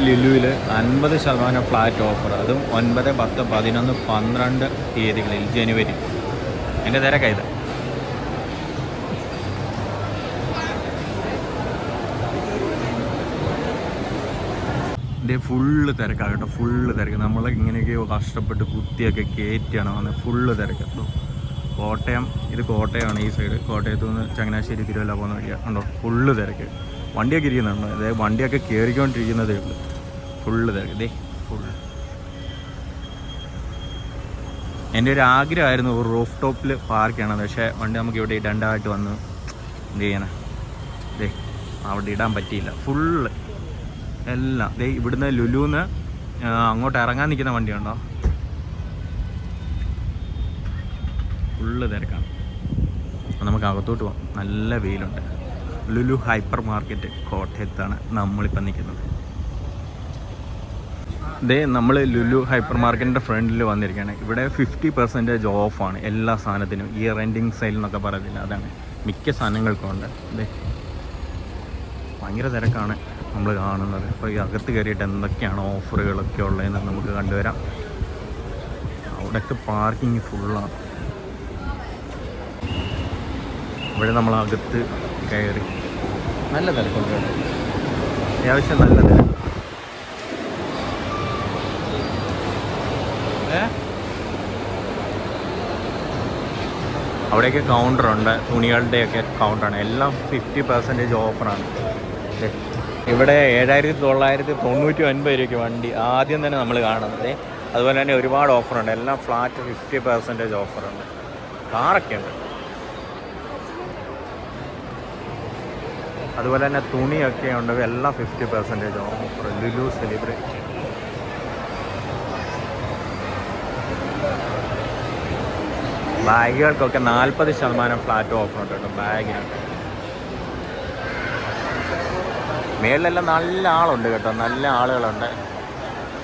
ലുലുവിൽ 50% flat offer, അതും 9, 10, 11, 12 തീയതികളിൽ ജനുവരി. എൻ്റെ തിരക്കായത്. ഇത് ഫുള്ള് തിരക്കാണ് കേട്ടോ, ഫുള്ള് തിരക്ക്. നമ്മൾ ഇങ്ങനെയൊക്കെയോ കഷ്ടപ്പെട്ട് കുത്തിയൊക്കെ കയറ്റിയാണ് വന്നത്. ഫുള്ള് തിരക്ക്. കോട്ടയം, ഇത് കോട്ടയമാണ് ഈ സൈഡ്. കോട്ടയത്തു നിന്ന് ചങ്ങനാശ്ശേരി, തിരുവല്ല പോകുന്ന വഴിയാണ്. ഉണ്ടോ, ഫുള്ള് തിരക്ക്. വണ്ടിയൊക്കെ ഇരിക്കുന്നുണ്ടോ, അതായത് വണ്ടിയൊക്കെ കയറിക്കൊണ്ടിരിക്കുന്നതേ ഉള്ളൂ. ഫുള്ള് തിരക്ക്. ഇതേ ഫുള്ള്. എൻ്റെ ഒരു ആഗ്രഹമായിരുന്നു ഒരു റൂഫ് ടോപ്പിൽ പാർക്ക് ചെയ്യണം. പക്ഷേ വണ്ടി നമുക്ക് ഇവിടെ ഇടണ്ടായിട്ട് വന്ന് എന്ത് ചെയ്യണം, ദേ അവിടെ ഇടാൻ പറ്റിയില്ല. ഫുള്ള് എല്ലാം ദേ ഇവിടുന്ന് ലുലുന്ന് അങ്ങോട്ട് ഇറങ്ങാൻ നിൽക്കുന്ന വണ്ടിയുണ്ടോ, ഫുള്ള് തിരക്കാണ്. നമുക്ക് അകത്തോട്ട് പോകാം. നല്ല വെയിലുണ്ട്. ലുലു ഹൈപ്പർ മാർക്കറ്റ് കോട്ടയത്താണ് നമ്മളിപ്പം നിൽക്കുന്നത്. ഇതേ നമ്മൾ ലുലു ഹൈപ്പർ മാർക്കറ്റിൻ്റെ ഫ്രണ്ടിൽ വന്നിരിക്കുകയാണ്. ഇവിടെ 50% ഓഫാണ് എല്ലാ സാധനത്തിനും. ഈ റെൻറ്റിങ് സെയിൽ എന്നൊക്കെ പറയത്തില്ല, അതാണ്. മിക്ക സാധനങ്ങൾക്കും ഉണ്ട്. ഇതേ ഭയങ്കര തിരക്കാണ് നമ്മൾ കാണുന്നത്. അപ്പോൾ ഈ അകത്ത് കയറിയിട്ട് എന്തൊക്കെയാണ് ഓഫറുകളൊക്കെ ഉള്ളതെന്ന് നമുക്ക് കണ്ടുവരാം. അവിടെയൊക്കെ പാർക്കിങ് ഫുള്ളാണ്. ഇവിടെ നമ്മൾ അകത്ത് കയറി. നല്ല തിരക്കുണ്ട് കേട്ടോ, അത്യാവശ്യം നല്ല തിരക്ക്. അവിടെയൊക്കെ കൗണ്ടറുണ്ട്, തുണികളുടെയൊക്കെ കൗണ്ടറാണ്. എല്ലാം 50% ഓഫറാണ്. ഇവിടെ 7,999 രൂപയ്ക്ക് വണ്ടി ആദ്യം തന്നെ നമ്മൾ കാണുന്നത്. അതുപോലെ തന്നെ ഒരുപാട് ഓഫറുണ്ട്. എല്ലാം ഫ്ലാറ്റ് 50% ഓഫറുണ്ട്. കാറൊക്കെ ഉണ്ട്. അതുപോലെ തന്നെ തുണിയൊക്കെ ഉണ്ട്, എല്ലാം 50% ഓഫർ. ലുലു സെലിബ്രേറ്റ്. ബാഗുകൾക്കൊക്കെ 40% ഫ്ലാറ്റ് ഓഫർ ഉണ്ട് കേട്ടോ. ബാഗിനൊക്കെ മേളിലെല്ലാം നല്ല ആളുണ്ട് കേട്ടോ, നല്ല ആളുകളുണ്ട്.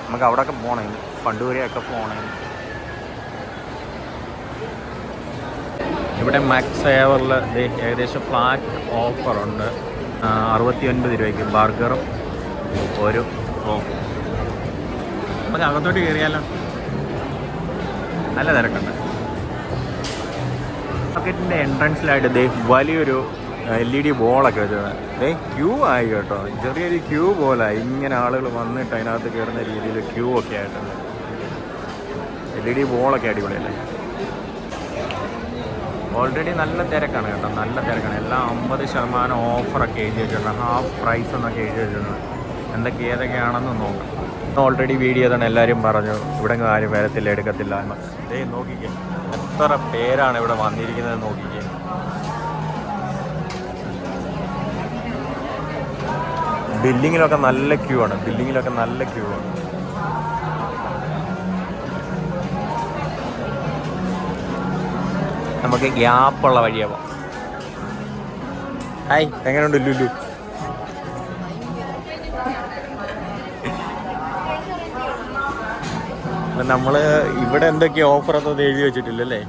നമുക്ക് അവിടെയൊക്കെ പോകണമെങ്കിൽ, ഫണ്ടൂരിയൊക്കെ പോകണമെങ്കിൽ. ഇവിടെ മാക്സ് ഏവറിൽ ഏകദേശം ഫ്ലാറ്റ് ഓഫറുണ്ട്. 69 രൂപയ്ക്ക് ബർഗറും ഒരു കോക്കും. നമുക്ക് അകത്തോട്ട് കയറിയാലോ, നല്ല തിരക്കുണ്ട്. മാർക്കറ്റിൻ്റെ എൻട്രൻസിലായിട്ട് വലിയൊരു LED ബോളൊക്കെ വെച്ചത്. ക്യൂ ആയി കേട്ടോ, ചെറിയൊരു ക്യൂ പോലായി. ഇങ്ങനെ ആളുകൾ വന്നിട്ട് അതിനകത്ത് കയറുന്ന രീതിയിൽ ക്യൂ ഒക്കെ ആയിട്ടുണ്ട്. LED ബോളൊക്കെ അടിപൊളിയല്ലേ. ഓൾറെഡി നല്ല തിരക്കാണ് കേട്ടോ, നല്ല തിരക്കാണ്. എല്ലാം 50% ഓഫറൊക്കെ എഴുതി വെച്ചിട്ടുണ്ട്, ഹാഫ് പ്രൈസ് എന്നൊക്കെ എഴുതി വെച്ചിട്ടുണ്ട്. ഏതൊക്കെയാണെന്ന് നോക്കാം. ഓൾറെഡി വീഡിയോ തന്നെ എല്ലാവരും പറഞ്ഞു ഇവിടെ ആരും വരത്തില്ല, എടുക്കത്തില്ല എന്ന്. നോക്കിക്കേ, എത്ര പേരാണ് ഇവിടെ വന്നിരിക്കുന്നത് നോക്കിക്കേ. ബില്ലിങ്ങിലൊക്കെ നല്ല ക്യൂ ആണ്, ബില്ലിങ്ങിലൊക്കെ നല്ല ക്യൂ ആണ്. നമുക്ക് ഗ്യാപ്പുള്ള വഴിയാവാം. ഹായ്, എങ്ങനെയുണ്ട് ലുലു? നമ്മൾ ഇവിടെ എന്തൊക്കെയോ ഓഫറൊന്നും എഴുതി വെച്ചിട്ടില്ലല്ലേ.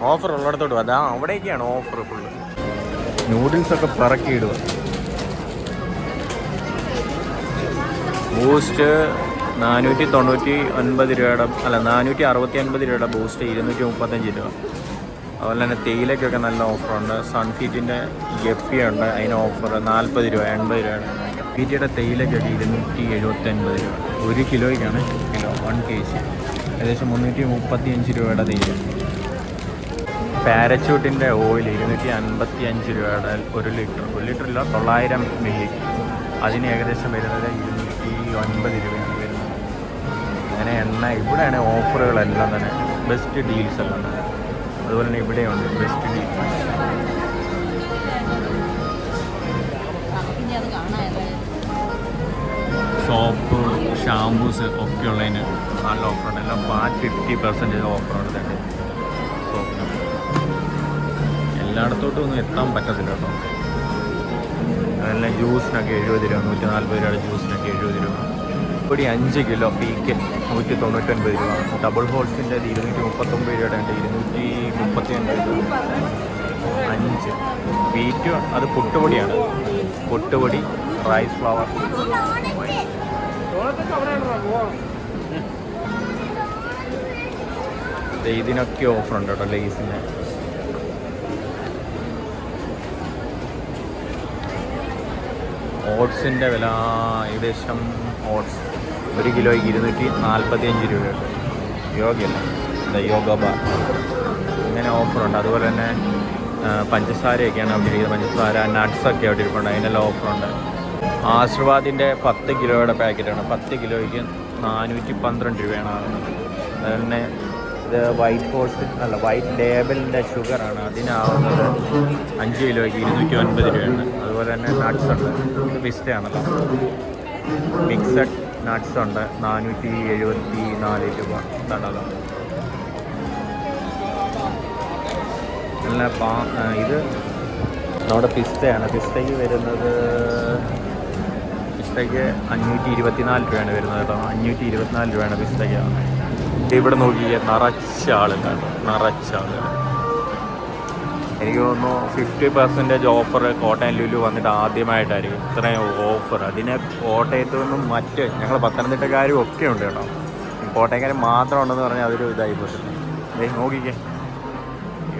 ഓഫർ ഉള്ളിടത്തോട്ട് അതാ, അവിടേക്കാണ് ഓഫർ ഫുള്ള്. നൂഡിൽസൊക്കെ പറക്കിയിടുക. ബൂസ്റ്റ് 499 രൂപയുടെ, അല്ല 469 രൂപയുടെ ബൂസ്റ്റ് 235 രൂപ. അതുപോലെ തന്നെ തേയിലയ്ക്കൊക്കെ നല്ല ഓഫറുണ്ട്. സൺഫീറ്റിൻ്റെ ഗപ്പിയുണ്ട്, അതിന് ഓഫർ 40 രൂപ, 80 രൂപയാണ്. ഫീറ്റിയുടെ തേയിലയ്ക്കൊക്കെ 279 രൂപ. 1 കിലോയ്ക്കാണ്, കിലോ 1 kg ഏകദേശം 335 രൂപയുടെ തേയില. പാരച്യൂട്ടിൻ്റെ ഓയിൽ 255 രൂപയുടെ 1 ലിറ്റർ. 1 ലിറ്ററില്ല, 900 മില്ലി. അതിന് ഏകദേശം വരുന്നത് 209 രൂപയാണ് വരുന്നത്. അങ്ങനെ എണ്ണ ഇവിടെയാണ് ഓഫറുകളെല്ലാം തന്നെ, ബെസ്റ്റ് ഡീൽസ് എല്ലാം തന്നെ. അതുപോലെ തന്നെ ഇവിടെയുണ്ട് ബെസ്റ്റ് ഡീൽസ്. സോപ്പ്, ഷാംപൂസ് ഒക്കെ ഉള്ളതിന് നല്ല ഓഫറുണ്ട്. എല്ലാം ഫ്ലാറ്റ് 50% ഓഫറുണ്ട് തന്നെ സോപ്പിന്. എല്ലായിടത്തോട്ടും ഒന്നും എത്താൻ പറ്റത്തില്ല കേട്ടോ. അതെല്ലാം ജ്യൂസിനൊക്കെ 70 രൂപ, 140 രൂപയുടെ ജ്യൂസിനൊക്കെ 70 രൂപ. ഇവിടെ 5 കിലോ പീക്ക് 199 രൂപ. ഡബിൾ ഹോൾസിൻ്റെ 239 രൂപയുടെ ഉണ്ട്, 239 രൂപ. 5 വീറ്റ്, അത് പൊട്ടുപൊടിയാണ്. പൊട്ടുപൊടി റൈസ് ഫ്ലവർ. ഇതിനൊക്കെ ഓഫർ ഉണ്ട് കേട്ടോ ലേസിന്. ഓട്സിൻ്റെ വില ഏകദേശം ഓട്സ് 1 കിലോയ്ക്ക് 245 രൂപയുണ്ട്. യോഗയല്ല യോഗ ബാർ, ഇങ്ങനെ ഓഫറുണ്ട്. അതുപോലെ തന്നെ പഞ്ചസാരയൊക്കെയാണ് അവിടെ ഇരിക്കുന്നത്. പഞ്ചസാര നട്ട്സൊക്കെ അവിടെ ഇരിപ്പുണ്ട്, അതിനെല്ലാം ഓഫറുണ്ട്. ആശീർവാദിൻ്റെ 10 കിലോയുടെ പാക്കറ്റാണ്. 10 കിലോയ്ക്ക് 412 രൂപയാണ് ആകുന്നത്. അതുതന്നെ ഇത് വൈറ്റ് ഹോഴ്സ് അല്ല വൈറ്റ് ലേബലിൻ്റെ ഷുഗറാണ്, അതിനാവുന്നത് 5 കിലോയ്ക്ക് 209 രൂപയാണ്. അതുപോലെ തന്നെ നട്ട്സ് ഉണ്ട്. ഇത് പിസ്റ്റയാണല്ലോ, മിക്സഡ് നട്ട്സ് ഉണ്ട് 474 രൂപ. ഇതാണല്ലോ നല്ല ഇത് നമ്മുടെ പിസ്തയാണ്. പിസ്തയ്ക്ക് വരുന്നത് 524 രൂപയാണ് വരുന്നത് കേട്ടോ. 524 രൂപയാണ് പിസ്തയ്ക്ക് ആവുന്നത്. ഇവിടെ നോക്കിയ നിറച്ച ആളുകളാണ്, നിറച്ച ആളുകൾ. എനിക്ക് തോന്നുന്നു 50% ഓഫർ കോട്ടയം ലുലു വന്നിട്ട് ആദ്യമായിട്ടായിരിക്കും ഇത്രയും ഓഫർ. അതിന് കോട്ടയത്തു നിന്നും മറ്റ് ഞങ്ങൾ പത്തനംതിട്ടക്കാരും ഒക്കെ ഉണ്ട് കേട്ടോ. കോട്ടയക്കാരും മാത്രം ഉണ്ടെന്ന് പറഞ്ഞാൽ അതൊരു ഇതായി പോയിട്ടുണ്ട്. നോക്കിക്കേ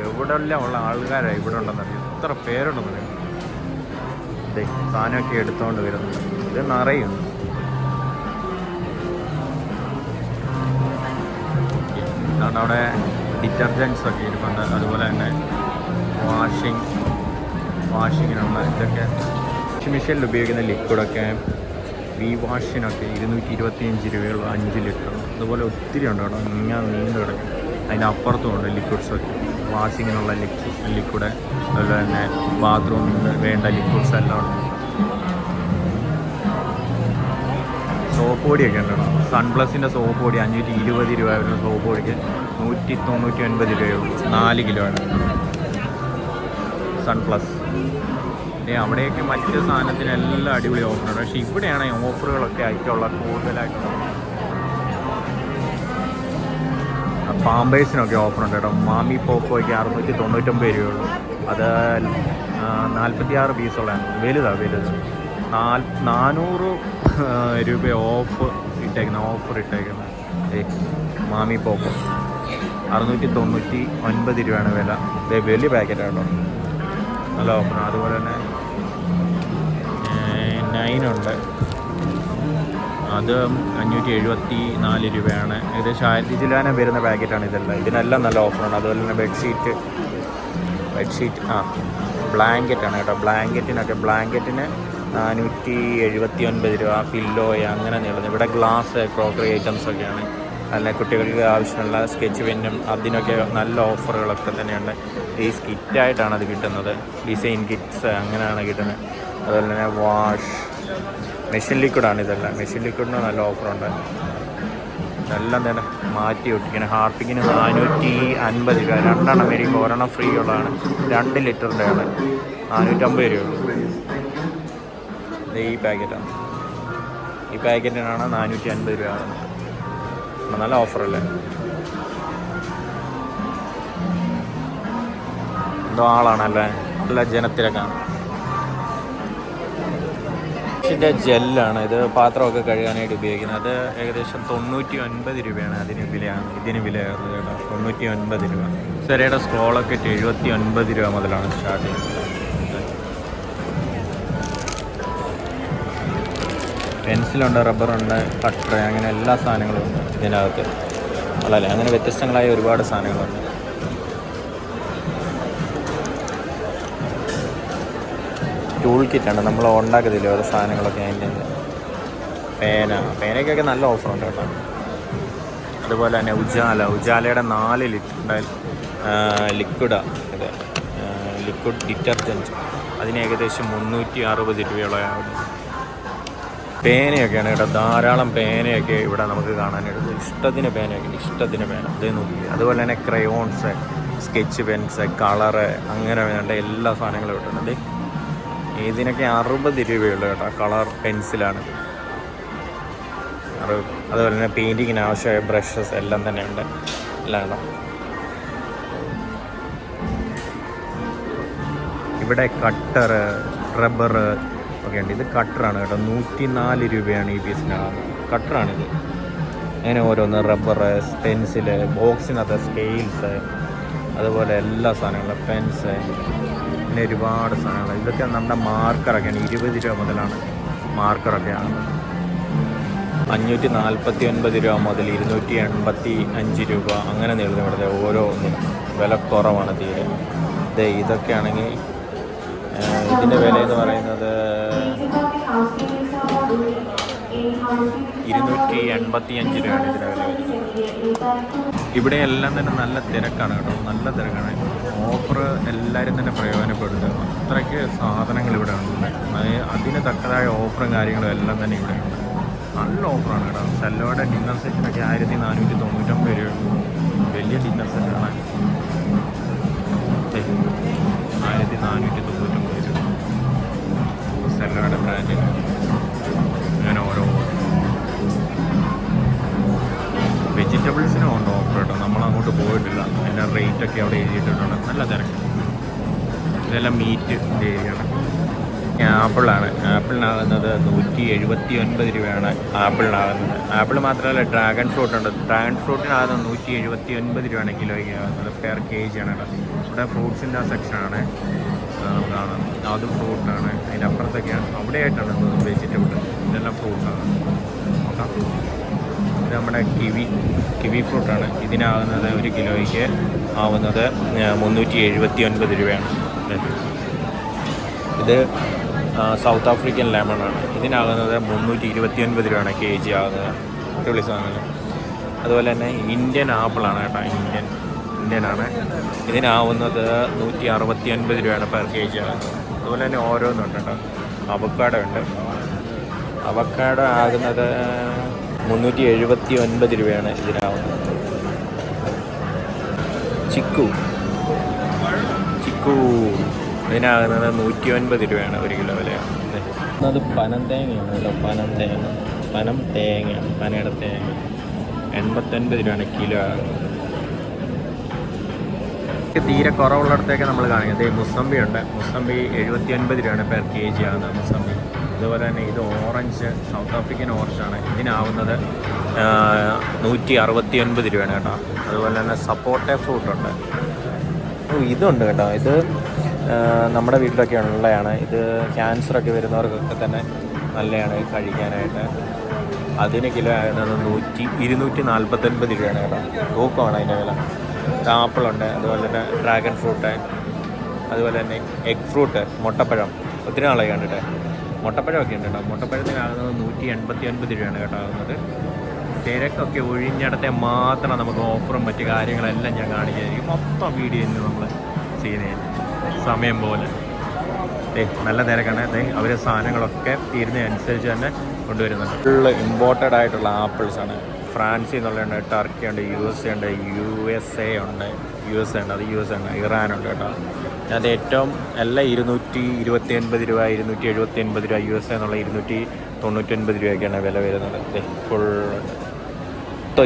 എവിടെ എല്ലാം ഉള്ള ആൾക്കാരാണ് ഇവിടെ ഉണ്ടെന്നറിയാം. എത്ര പേരുണ്ടെന്നറിയാം. ഇതേ സാധനമൊക്കെ എടുത്തുകൊണ്ട് വരുന്നുണ്ട്. ഇത് നിറയുന്നു. ഇതാണ് അവിടെ ഡിറ്റർജൻസ് ഒക്കെ ഇരിപ്പുണ്ട്. അതുപോലെ തന്നെ വാഷിങ്ങിനുള്ള ഇതൊക്കെ വാഷിംഗ് മെഷീനിൽ ഉപയോഗിക്കുന്ന ലിക്വിഡൊക്കെ വി വാഷിനൊക്കെ 225 രൂപയുള്ള 5 ലിറ്റർ. അതുപോലെ ഒത്തിരി ഉണ്ട് കേട്ടോ, ഇങ്ങനെ നീണ്ടു കിടക്കും. അതിനപ്പുറത്തും ഉണ്ട് ലിക്വിഡ്സൊക്കെ, വാഷിങ്ങിനുള്ള ലിക്വിഡ്. അതുപോലെ തന്നെ ബാത്റൂമിൽ വേണ്ട ലിക്വിഡ്സ് എല്ലാം ഉണ്ട്. സോപ്പ് പൊടിയൊക്കെ ഉണ്ട് കേട്ടോ. സൺപ്ലസിൻ്റെ സോപ്പ് പൊടി 520 രൂപ വരുന്ന സോപ്പ് പൊടിക്ക് 199 രൂപയുള്ളൂ. 4 കിലോ ആണ് സൺപ്ലസ്. അവിടെയൊക്കെ മറ്റ് സാധനത്തിനെല്ലാം അടിപൊളി ഓഫറുണ്ട്. പക്ഷേ ഇവിടെയാണ് ഓഫറുകളൊക്കെ ആയിട്ടുള്ള കൂടുതലായിട്ടുള്ള. പാമ്പേഴ്സിനൊക്കെ ഓഫറുണ്ട് കേട്ടോ. മാമി പോപ്പോയ്ക്ക് 699 രൂപയുള്ളൂ. അത് 46 പീസുള്ളതാണ്. വലുത് 400 രൂപ ഓഫർ ഇട്ടേക്കുന്നത്. മാമി പോപ്പോ 699 രൂപയാണ് വില. വലിയ പാക്കറ്റാണ് കേട്ടോ, നല്ല ഓഫറാണ്. അതുപോലെ തന്നെ 9 ഉണ്ട്, അത് 574 രൂപയാണ്. ഏകദേശം 1000 ചില്ലാനം വരുന്ന പാക്കറ്റാണ് ഇതെല്ലാം. ഇതിനെല്ലാം നല്ല ഓഫറാണ്. അതുപോലെ തന്നെ ബെഡ്ഷീറ്റ് ബ്ലാങ്കറ്റാണ് കേട്ടോ. ബ്ലാങ്കറ്റിന് 479 രൂപ. പില്ലോയ അങ്ങനെ നീളുന്നത്. ഇവിടെ ഗ്ലാസ് ക്രോക്കറി ഐറ്റംസൊക്കെയാണ്. അല്ല കുട്ടികൾക്ക് ആവശ്യമുള്ള സ്കെച്ച് പെന്നും അതിനൊക്കെ നല്ല ഓഫറുകളൊക്കെ തന്നെയുണ്ട്. ഈ കിറ്റായിട്ടാണ് അത് കിട്ടുന്നത്, ഡിസൈൻ കിറ്റ്സ് അങ്ങനെയാണ് കിട്ടുന്നത്. അതുപോലെ തന്നെ വാഷ് മെഷീൻ ലിക്വിഡാണ് ഇതെല്ലാം. മെഷീൻ ലിക്വിഡിന് നല്ല ഓഫറുണ്ട്. ഇതെല്ലാം തന്നെ മാറ്റി ഒട്ടിക്കണം. ഹാർപ്പിക്കിന് 450 രൂപ. 2 എണ്ണം മേടിക്കും, 1 എണ്ണം ഫ്രീ ഉള്ളതാണ്. 2 ലിറ്ററിൻ്റെയാണ് 450 രൂപയുള്ളൂ. ഈ പാക്കറ്റാണ്. ഈ പാക്കറ്റിനാണ് 450 രൂപ ആകുന്നത്. നല്ല ഓഫറല്ലേ. എന്തോ ആളാണല്ലേ, നല്ല ജനത്തിരക്കാണ്. ഇതിൻ്റെ ജെല്ലാണ് ഇത്, പാത്രമൊക്കെ കഴുകാനായിട്ട് ഉപയോഗിക്കുന്നത്. അത് ഏകദേശം 99 രൂപയാണ് ഇതിന് വിലയാകുന്നത് കേട്ടോ. 99 രൂപ. ചെറിയുടെ സ്ക്രോളൊക്കെ 79 രൂപ മുതലാണ് സ്റ്റാർട്ട് ചെയ്യുന്നത്. പെൻസിലുണ്ട്, റബ്ബറുണ്ട്, കട്ടർ, അങ്ങനെ എല്ലാ സാധനങ്ങളും ഉണ്ട് ഇതിനകത്ത്. അല്ലല്ലേ, അങ്ങനെ വ്യത്യസ്തങ്ങളായ ഒരുപാട് സാധനങ്ങളുണ്ട്. ടൂൾ കിറ്റാണ്, നമ്മൾ ഉണ്ടാക്കത്തില്ലേ ഓരോ സാധനങ്ങളൊക്കെ. അതിൻ്റെ പേനയ്ക്കൊക്കെ നല്ല ഓഫറുണ്ട് കേട്ടോ. അതുപോലെ തന്നെ ഉജാലയുടെ 4 ലിറ്ററിൻ്റെ ലിക്വിഡാണ് ഇത്, ലിക്വിഡ് ഡിറ്റർജൻറ്റ്. അതിന് ഏകദേശം 360 രൂപയോളം. പേനയൊക്കെയാണ് കേട്ടോ, ധാരാളം പേനയൊക്കെ ഇവിടെ നമുക്ക് കാണാനായിട്ട്. ഇഷ്ടത്തിന് പേന. അതേ നോക്കി. അതുപോലെ തന്നെ ക്രയോൺസ്, സ്കെച്ച് പെൻസ്, കളറ്, അങ്ങനെ വേണ്ട എല്ലാ സാധനങ്ങളും കിട്ടുന്നുണ്ട്. ഇതിനൊക്കെ 60 രൂപയുള്ളൂ കേട്ടോ. കളർ പെൻസിലാണ്. അതുപോലെ തന്നെ പെയിൻറ്റിങ്ങിന് ആവശ്യമായ ബ്രഷസ് എല്ലാം തന്നെ ഉണ്ട്. എല്ലാം ഉണ്ടോ ഇവിടെ. കട്ടർ, റബ്ബർ, ഓക്കെ ഉണ്ട്. ഇത് കട്ടറാണ് കേട്ടോ, 104 രൂപയാണ് ഈ പീസിന്. കട്ടറാണിത്. അങ്ങനെ ഓരോന്ന് റബ്ബർ, പെൻസില്, ബോക്സിനകത്ത് സ്കെയിൽസ്, അതുപോലെ എല്ലാ സാധനങ്ങളും, പെൻസ്, പിന്നെ ഒരുപാട് സാധനങ്ങൾ. ഇതൊക്കെ നമ്മുടെ മാർക്കറൊക്കെയാണ്. 20 രൂപ മുതലാണ് മാർക്കറൊക്കെയാണ്. 549 രൂപ മുതൽ 285 രൂപ അങ്ങനെ നീളുന്നു ഇവിടുത്തെ ഓരോ ഒന്നിനും. വില കുറവാണ് തീരെ. ഇതൊക്കെ ആണെങ്കിൽ ഇതിൻ്റെ വില എന്ന് പറയുന്നത് 285 രൂപയാണ് ഇതിൻ്റെ വില വരുന്നത്. ഇവിടെ എല്ലാം തന്നെ നല്ല തിരക്കാണ് കേട്ടോ, നല്ല തിരക്കാണ്. ഓഫർ എല്ലാവരും തന്നെ പ്രയോജനപ്പെടുത്തുക. അത്രയ്ക്ക് സാധനങ്ങൾ ഇവിടെ ഉണ്ട്. അതിന് തക്കതായ ഓഫറും കാര്യങ്ങളും എല്ലാം തന്നെ ഇവിടെ ഉണ്ട്. നല്ല ഓഫറാണ് കേട്ടോ. സെല്ലോയുടെ ഡിന്നർ സെറ്റിനൊക്കെ 1499 രൂപ. വലിയ ഡിന്നർ സെറ്റാണ്. 1499 രൂപ സെല്ലോയുടെ ബ്രാൻഡിന്. അങ്ങനെ ഓരോ വെജിറ്റബിൾസിനും ഉണ്ട് ഓഫർ കേട്ടോ. നമ്മളങ്ങോട്ട് പോയിട്ടില്ല. അതിൻ്റെ റേറ്റൊക്കെ അവിടെ എഴുതിയിട്ടുണ്ട്. നല്ല തിരക്ക്. ഇതെല്ലാം മീറ്റ് ഏരിയയാണ്. ആപ്പിളാണ്. ആപ്പിളിനാകുന്നത് 179 രൂപയാണ് ആപ്പിളിനാകുന്നത്. ആപ്പിൾ മാത്രമല്ല, ഡ്രാഗൺ ഫ്രൂട്ട് ഉണ്ട്. ഡ്രാഗൺ ഫ്രൂട്ടിനാകുന്നത് 179 രൂപയാണ് കിലോയ്ക്ക് ആകുന്നത്. പെർ KG ആണ് കേട്ടോ. ഇവിടെ ഫ്രൂട്ട്സിൻ്റെ ആ സെക്ഷനാണ് കാണാം. അത് ഫ്രൂട്ടാണ്. അതിൻ്റെ അപ്പുറത്തൊക്കെയാണ്, അവിടെയായിട്ടാണ് വെജിറ്റബിൾ. ഇതെല്ലാം ഫ്രൂട്ട്സാണ്. നോക്കാം. ഇത് നമ്മുടെ കിവി ഫ്രൂട്ടാണ്. ഇതിനാകുന്നത് 1 കിലോയ്ക്ക് ആവുന്നത് 379 രൂപയാണ്. ഇത് സൗത്ത് ആഫ്രിക്കൻ ലെമണാണ്. ഇതിനാകുന്നത് 329 രൂപയാണ് KG ആകുന്നത്. അടിപൊളി സാധനങ്ങൾ. അതുപോലെ തന്നെ ഇന്ത്യൻ ആപ്പിളാണ് കേട്ടോ. ഇന്ത്യനാണ്. ഇതിനാവുന്നത് 169 രൂപയാണ് പെർ KG ആകുന്നത്. അതുപോലെ തന്നെ ഓരോന്നുണ്ട് കേട്ടോ. അവക്കാഡോ ഉണ്ട്. അവക്കാഡോ ആകുന്നത് 379 രൂപയാണ് ഇതിനാവുന്നത്. ചിക്കു ഇതിനാകുന്നത് 109 രൂപയാണ് 1 കിലോ വിലയാണ്. അത് പനം തേങ്ങയാണ് കേട്ടോ. പനം തേങ്ങയാണ്. പനയുടെ തേങ്ങ 89 രൂപയാണ് കിലോ ആകുന്നത്. തീരെ കുറവുള്ളിടത്തേക്ക് നമ്മൾ കാണിക്കുന്നത് മുസമ്പി ഉണ്ട്. മുസമ്പി 79 രൂപയാണ് പെർ KG ആകുന്നത് മുസമ്പി. അതുപോലെ തന്നെ ഇത് ഓറഞ്ച്, സൗത്ത് ആഫ്രിക്കൻ ഓറഞ്ചാണ്. ഇതിനാവുന്നത് 169 രൂപയാണ് കേട്ടോ. അതുപോലെ തന്നെ സപ്പോട്ട ഫ്രൂട്ടുണ്ട്. ഇതുണ്ട് കേട്ടോ. ഇത് നമ്മുടെ വീട്ടിലൊക്കെ ഉള്ളതാണ്. ഇത് ക്യാൻസറൊക്കെ വരുന്നവർക്കൊക്കെ തന്നെ നല്ലതാണ് കഴിക്കാനായിട്ട്. അതിന് കിലോ ആകുന്നത് 249 രൂപയാണ് കേട്ടോ. തൂക്കമാണ് അതിൻ്റെ വില. ആപ്പിളുണ്ട്. അതുപോലെ തന്നെ ഡ്രാഗൺ ഫ്രൂട്ട്, അതുപോലെ തന്നെ എഗ് ഫ്രൂട്ട്, മുട്ടപ്പഴം. ഒത്തിരി നാളായി കണ്ടിട്ട്. മുട്ടപ്പഴമൊക്കെ ഉണ്ട് കേട്ടോ. മുട്ടപ്പഴത്തിനാകുന്നത് 189 രൂപയാണ് കേട്ടോ ആകുന്നത്. തിരക്കൊക്കെ ഒഴിഞ്ഞിടത്തെ മാത്രം നമുക്ക് ഓഫറും മറ്റു കാര്യങ്ങളെല്ലാം ഞാൻ കാണിക്കുകയായിരിക്കും. മൊത്തം വീഡിയോ ഇന്ന് നമ്മൾ ചെയ്യുന്നതിന് സമയം പോലെ. നല്ല തിരക്കാണ്. അവർ സാധനങ്ങളൊക്കെ തീരുന്നതനുസരിച്ച് തന്നെ കൊണ്ടുവരുന്നുണ്ട്. ഫുള്ള് ഇമ്പോർട്ടഡ് ആയിട്ടുള്ള ആപ്പിൾസാണ്. ഫ്രാൻസിൽ നിന്നുള്ളതുണ്ട്, ടർക്കി ഉണ്ട്, USA ഉണ്ട്, USA ഉണ്ട്, അത് USA ഉണ്ട്, ഇറാനുണ്ട് കേട്ടോ. അത് ഏറ്റവും എല്ലാം 229 രൂപ, 279 രൂപ. USA എന്നുള്ള 299 രൂപയൊക്കെയാണ് വില വരുന്നത്. ഫുൾ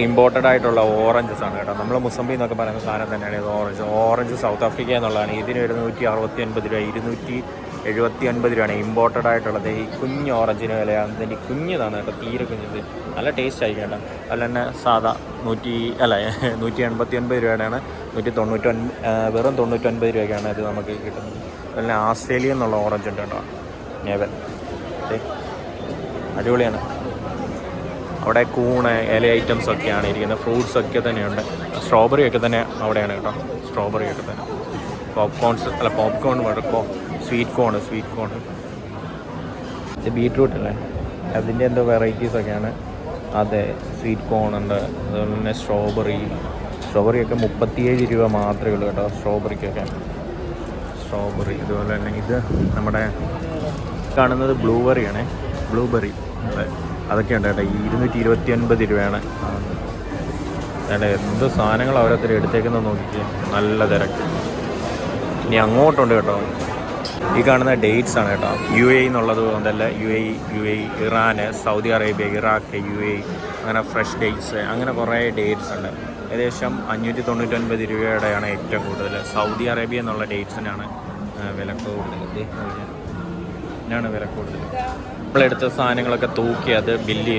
ഇമ്പോർട്ടഡ് ആയിട്ടുള്ള ഓറഞ്ചസ് ആണ് കേട്ടോ. നമ്മൾ മുസമ്പി എന്നൊക്കെ പറയുന്ന സാധനം തന്നെയാണ് ഇത്. ഓറഞ്ച് സൗത്ത് ആഫ്രിക്ക എന്നുള്ളതാണ്. ഇതിന് ഒരു 169 രൂപ, 279 രൂപയാണ് ഇമ്പോർട്ടഡ് ആയിട്ടുള്ളത്. ഈ കുഞ്ഞ് ഓറഞ്ചിന് വിലയാണ്. ഇതിൻ്റെ കുഞ്ഞതാണ് കേട്ടോ, തീരെ കുഞ്ഞത്. നല്ല ടേസ്റ്റ് ആയിരിക്കും കേട്ടോ. അതിൽ തന്നെ സാധാ 189 രൂപയുടെയാണ്. 199 വെറും 99 രൂപയ്ക്കാണ് ഇത് നമുക്ക് കിട്ടുന്നത്. അതുപോലെ ആസ്ട്രേലിയ എന്നുള്ള ഓറഞ്ച് ഉണ്ട് കേട്ടോ, നേവൽ. അടിപൊളിയാണ്. അവിടെ കൂണ്, ഇല ഐറ്റംസ് ഒക്കെയാണ് ഇരിക്കുന്നത്. ഫ്രൂട്ട്സ് ഒക്കെ തന്നെയുണ്ട്. സ്ട്രോബെറി ഒക്കെ തന്നെ അവിടെയാണ് കേട്ടോ. സ്ട്രോബെറി ഒക്കെ തന്നെ. Popcorn sweet corn. ഇത് ബീട്രൂട്ട് അല്ലേ, അതിൻ്റെ എന്തോ വെറൈറ്റീസൊക്കെയാണ്. അതെ, സ്വീറ്റ് കോൺ ഉണ്ട്. അതുപോലെ തന്നെ സ്ട്രോബെറിയൊക്കെ 37 രൂപ മാത്രമേ ഉള്ളൂ കേട്ടോ. സ്ട്രോബെറി. അതുപോലെ തന്നെ ഇത് നമ്മുടെ കാണുന്നത് ബ്ലൂബെറി അതെ, അതൊക്കെ ഉണ്ട് കേട്ടോ. 229 രൂപയാണ്. അതെ, എന്ത് സാധനങ്ങൾ ഓരോരുത്തർ എടുത്തേക്കുന്നത് നോക്കിയിട്ട്. നല്ല തിരക്ക്. ഇനി അങ്ങോട്ടുണ്ട് കേട്ടോ. ഈ കാണുന്ന ഡേറ്റ്സ് ആണ് കേട്ടോ. UAE എന്നുള്ളത് കൊണ്ടല്ല, UAE, Iran, Saudi Arabia, Iraq, UAE, അങ്ങനെ ഫ്രഷ് ഡേറ്റ്സ്, അങ്ങനെ കുറേ ഡേറ്റ്സ് ഉണ്ട്. ഏകദേശം 599 രൂപയുടെയാണ് ഏറ്റവും കൂടുതൽ. സൗദി അറേബ്യ എന്നുള്ള ഡേറ്റ്സിനാണ് വില കൂടുതൽ. ഇതിനാണ് വില കൂടുതൽ. നമ്മളെടുത്ത സാധനങ്ങളൊക്കെ തൂക്കി അത് ബില്ല്